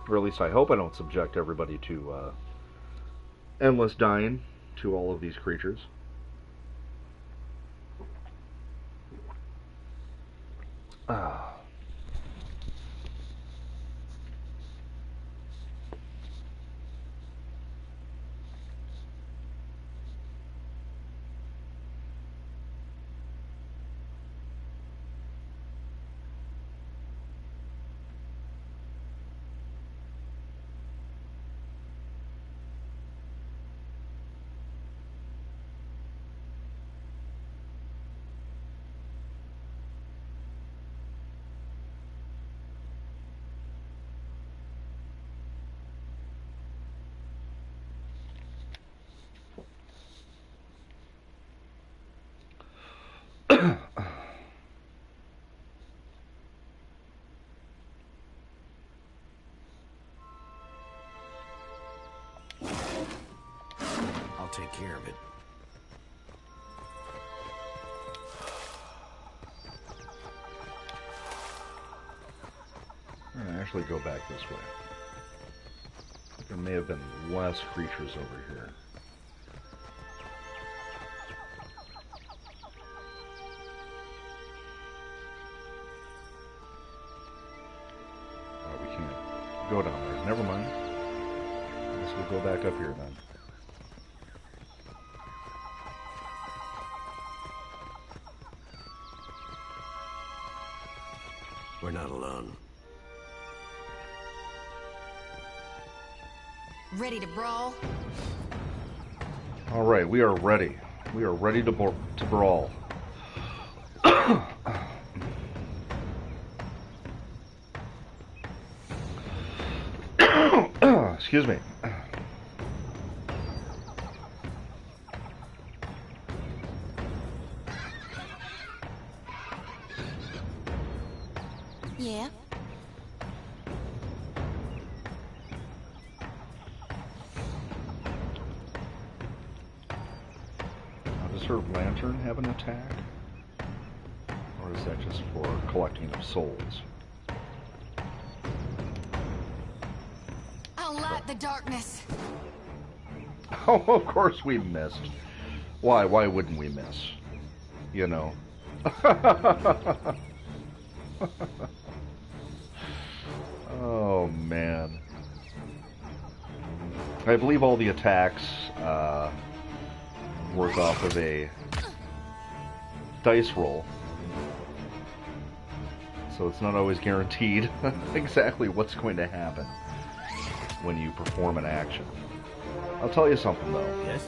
Or at least I hope I don't subject everybody to endless dying to all of these creatures. Ah. I'll take care of it. I'm gonna actually go back this way. There may have been less creatures over here. Oh, we can't go down there. Never mind. I guess we'll go back up here then. We're not alone. Ready to brawl? All right, we are ready. We are ready to brawl. Excuse me. Yeah. Does her lantern have an attack? Or is that just for collecting of souls? I'll light the darkness. Oh, of course we missed. Why? Why wouldn't we miss? You know. Oh, man. I believe all the attacks work off of a dice roll. So it's not always guaranteed exactly what's going to happen when you perform an action. I'll tell you something, though. Yes?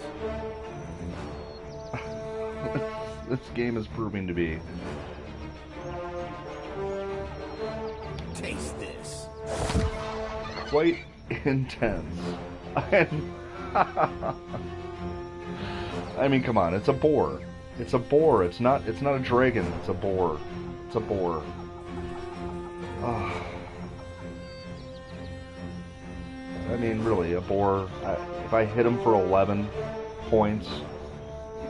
This game is proving to be... Taste this. quite intense. I mean, come on, it's a boar. It's a boar. It's not a dragon. It's a boar. It's a boar. Oh. I mean, really, a boar. If I hit him for 11 points,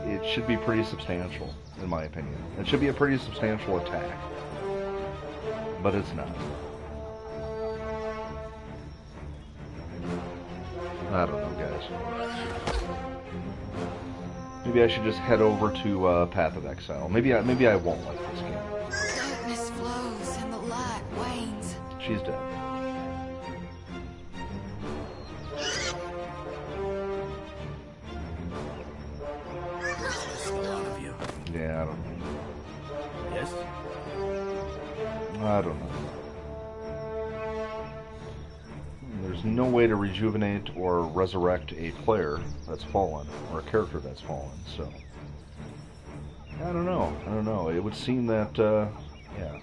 it should be pretty substantial, in my opinion. It should be a pretty substantial attack. But it's not. I don't know, guys. Maybe I should just head over to Path of Exile. Maybe I won't like this game. Darkness flows and the light wanes. She's dead. Just a lot of you. Yeah, I don't know. Yes? I don't know. There's no way to rejuvenate or resurrect a player that's fallen, or a character that's fallen, so... I don't know. I don't know. It would seem that, yeah.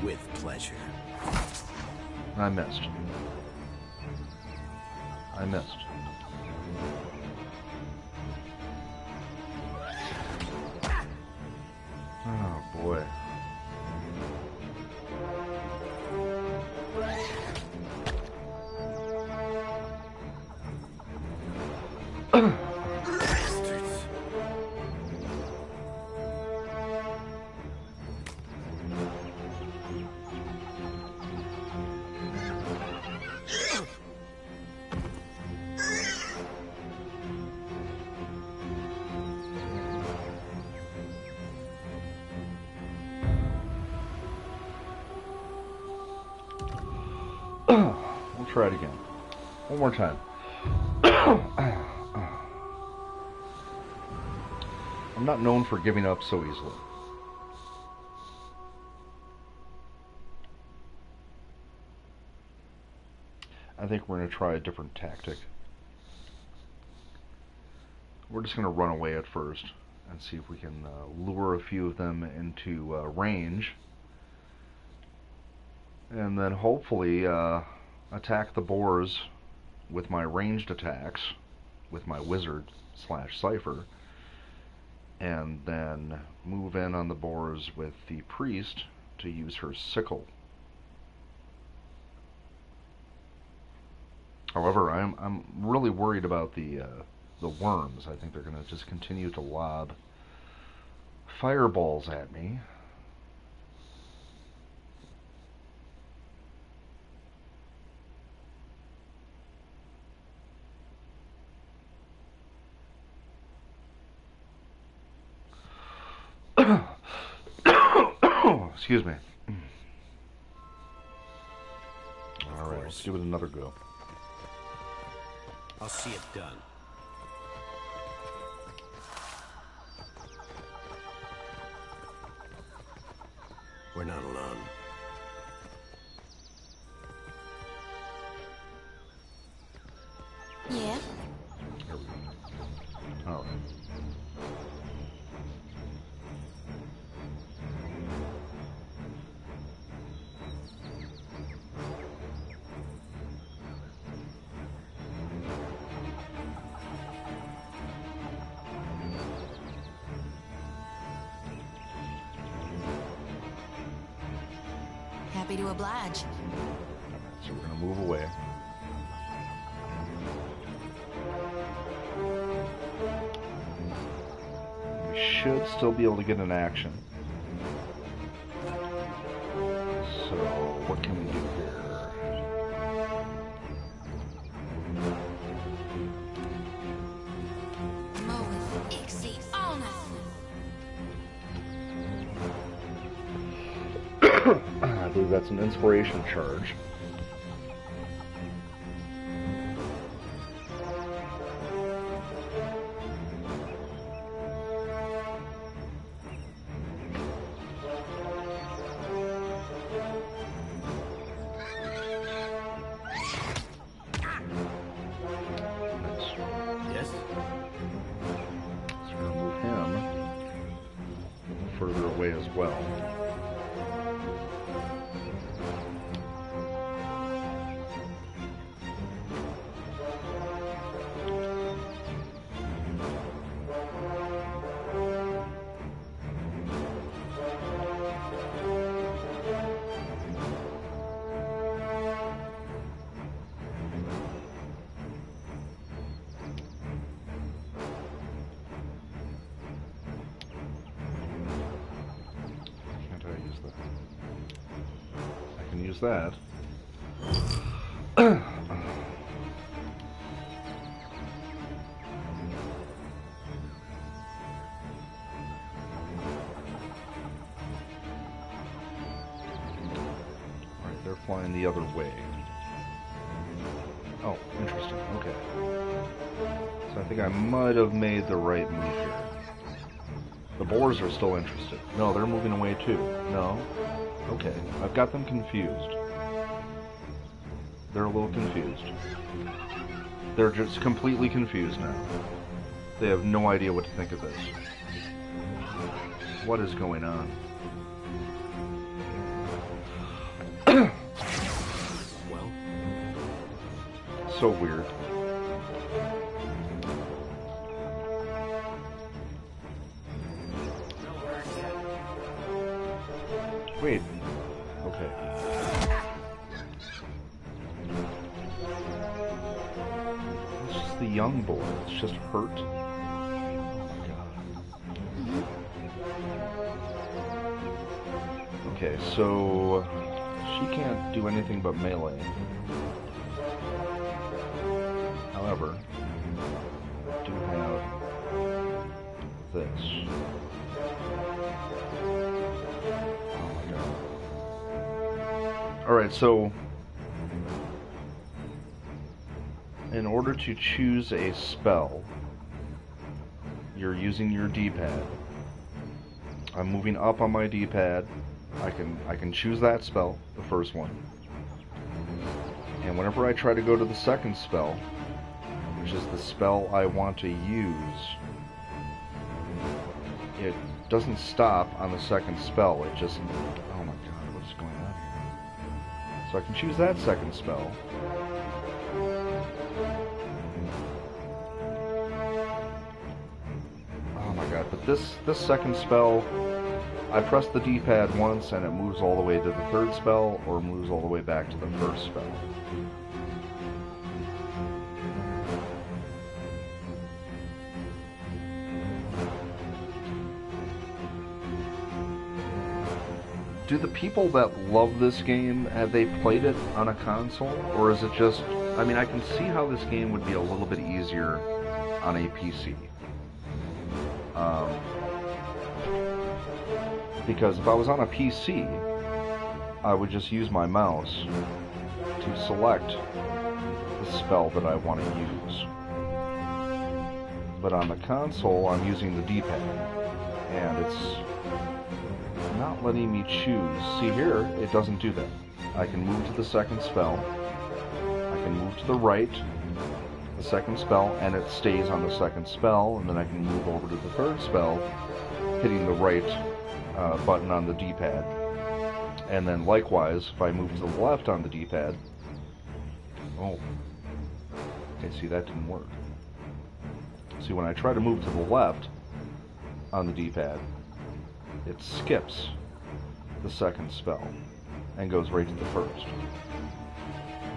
With pleasure. I missed. I missed. boy. Bastards. We'll try it again. One more time. I'm not known for giving up so easily. I think we're going to try a different tactic. We're just going to run away at first and see if we can lure a few of them into range. And then hopefully attack the boars with my ranged attacks, with my wizard / cipher, and then move in on the boars with the priest to use her sickle. However, I'm really worried about the worms. I think they're going to just continue to lob fireballs at me. Excuse me. Alright, let's give it another go. I'll see it done. We're not alone. Yeah? There we go. Alright. Happy to oblige. So we're going to move away. We should still be able to get an action. So what can we do here? Moweth Ixie Onus. I believe that's an inspiration charge. Yes? So we're going to move him further away as well. Can't I use that? I can use that. Alright, they're flying the other way. Oh, interesting. Okay. So I think I might have made the right move here. The boars are still interested. No, they're moving away too. No? Okay. I've got them confused. They're a little confused. They're just completely confused now. They have no idea what to think of this. What is going on? Well, So weird. Wait. Okay. It's just the young boy. It's just hurt. Oh my god. Okay, so she can't do anything but melee. However, I do have this. Oh my god. Alright, so in order to choose a spell, you're using your D-pad. I'm moving up on my D-pad. I can choose that spell, the first one. And whenever I try to go to the second spell, which is the spell I want to use, it doesn't stop on the second spell. It just... oh my god, what's going on here? So I can choose that second spell. Oh my god, but this second spell, I press the D-pad once and it moves all the way to the third spell, or moves all the way back to the first spell. Do the people that love this game, have they played it on a console? Or is it just... I mean, I can see how this game would be a little bit easier on a PC. Because if I was on a PC, I would just use my mouse to select the spell that I want to use. But on the console, I'm using the D-pad, and it's not letting me choose. See here, it doesn't do that. I can move to the second spell, I can move to the right, the second spell, and it stays on the second spell, and then I can move over to the third spell, hitting the right button on the D-pad. And then likewise, if I move to the left on the D-pad... oh. Okay, see, that didn't work. See, when I try to move to the left on the D-pad, it skips the second spell and goes right to the first.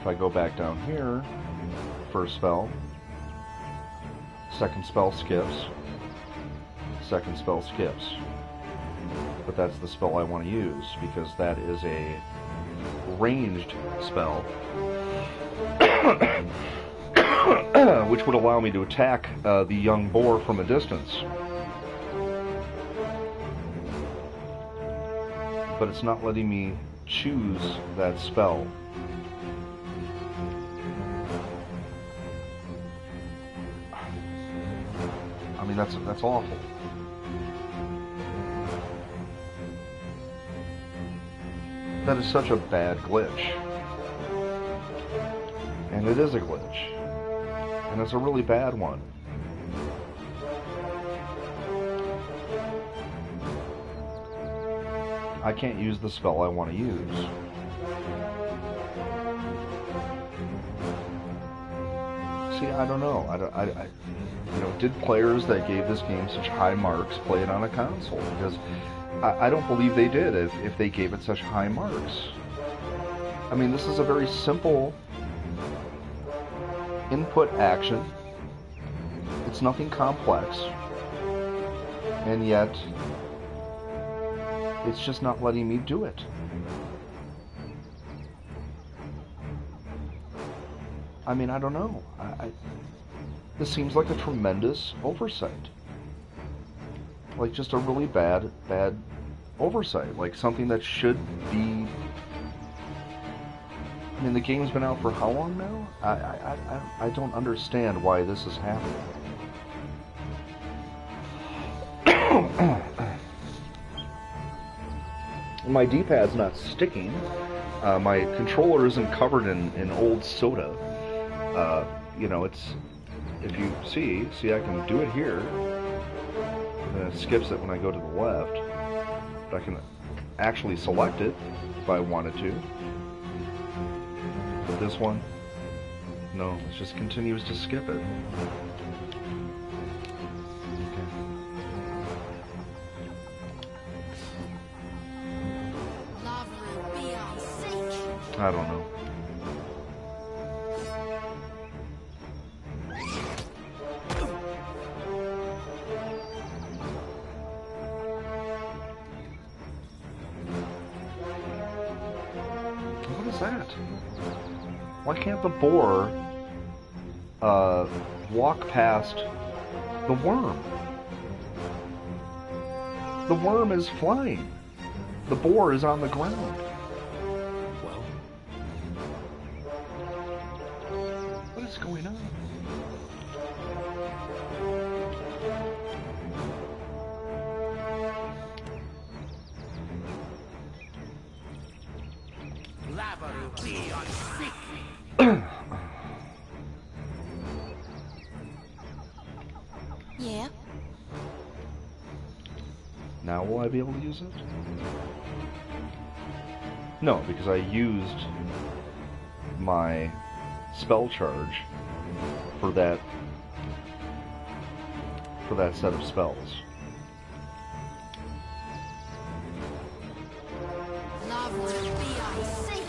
If I go back down here, first spell, second spell skips, second spell skips. But that's the spell I want to use, because that is a ranged spell, which would allow me to attack the young boar from a distance. But it's not letting me choose that spell. I mean, that's awful. That is such a bad glitch. And it is a glitch. And it's a really bad one. I can't use the spell I want to use. See, I don't know. You know, did players that gave this game such high marks play it on a console? Because I don't believe they did if they gave it such high marks. I mean, this is a very simple input action. It's nothing complex. And yet, it's just not letting me do it. I mean, I don't know. This seems like a tremendous oversight. Like just a really bad oversight. Like something that should be... I mean, the game's been out for how long now? I don't understand why this is happening. My D-pad's not sticking. My controller isn't covered in old soda. You know, it's... If you see, I can do it here. And then it skips it when I go to the left. But I can actually select it if I wanted to. But this one, no, it just continues to skip it. Okay. I don't know. What is that? Why can't the boar walk past the worm? The worm is flying. The boar is on the ground. Well, What is going on? Yeah? Now will I be able to use it? No, because I used my spell charge for that set of spells. Love would be I seek.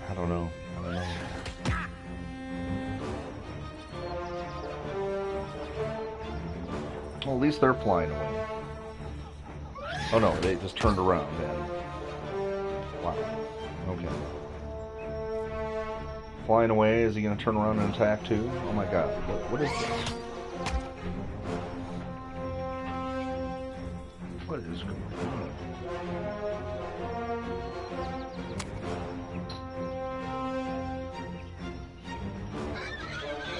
I don't know. Well, at least they're flying away. Oh no, they just turned around and... Wow. Okay. Flying away, is he going to turn around and attack too? Oh my god, what is this? What is going on?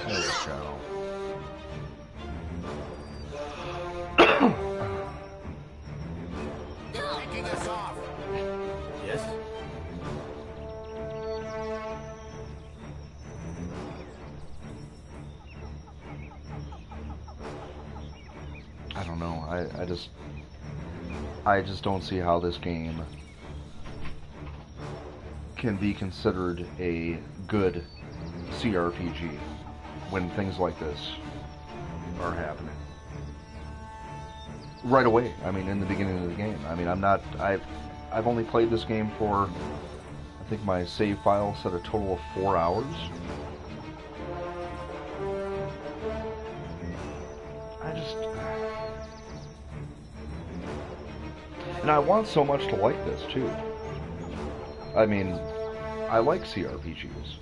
There we go. taking us off. Yes? I don't know. I just don't see how this game can be considered a good CRPG when things like this are happening. Right away. I mean, in the beginning of the game. I mean, I've only played this game for, I think my save file said a total of 4 hours. And I want so much to like this, too. I mean, I like CRPGs.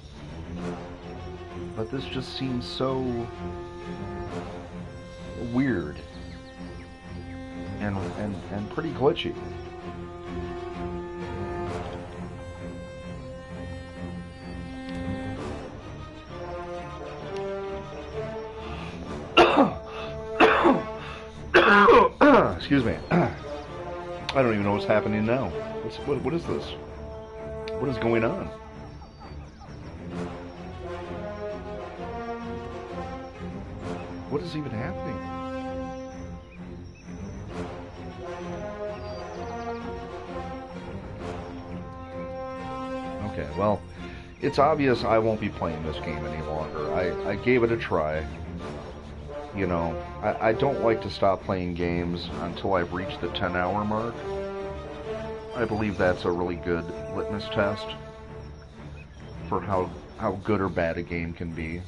But this just seems so weird and pretty glitchy. Excuse me. I don't even know what's happening now. What is this? What is going on? What is even happening? Okay, well, it's obvious I won't be playing this game any longer. I gave it a try. You know, I don't like to stop playing games until I've reached the 10-hour mark. I believe that's a really good litmus test for how good or bad a game can be.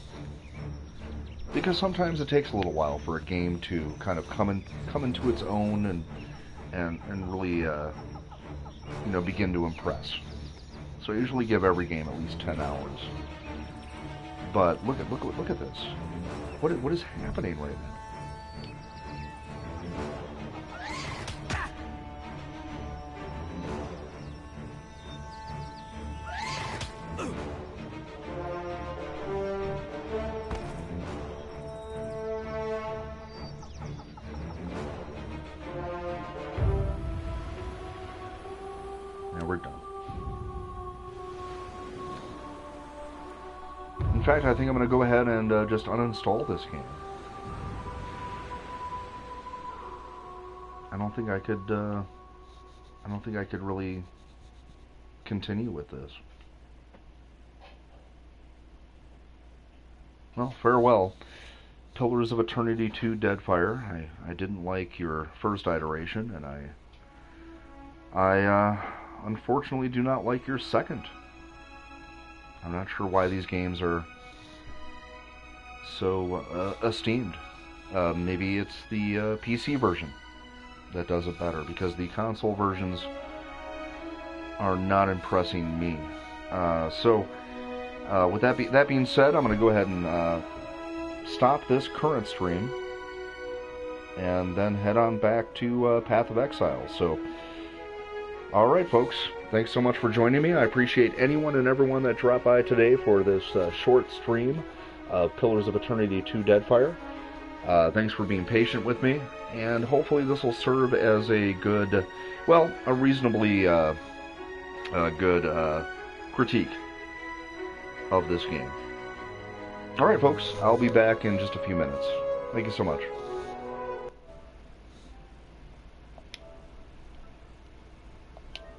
Because sometimes it takes a little while for a game to kind of come into its own and really you know, begin to impress. So I usually give every game at least 10 hours. But look at this. What is happening right now? Now we're done. In fact, I think I'm going to go ahead and just uninstall this game. I don't think I could. I don't think I could really continue with this. Well, farewell. Pillars of Eternity 2 Deadfire. I didn't like your first iteration, and I unfortunately do not like your second. I'm not sure why these games are so esteemed. Maybe it's the PC version that does it better, because the console versions are not impressing me. With that being said, I'm going to go ahead and stop this current stream and then head on back to Path of Exile. So, alright folks, thanks so much for joining me. I appreciate anyone and everyone that dropped by today for this short stream of Pillars of Eternity 2 Deadfire. Thanks for being patient with me, and hopefully this will serve as a good, well, a reasonably good critique of this game. Alright folks, I'll be back in just a few minutes. Thank you so much.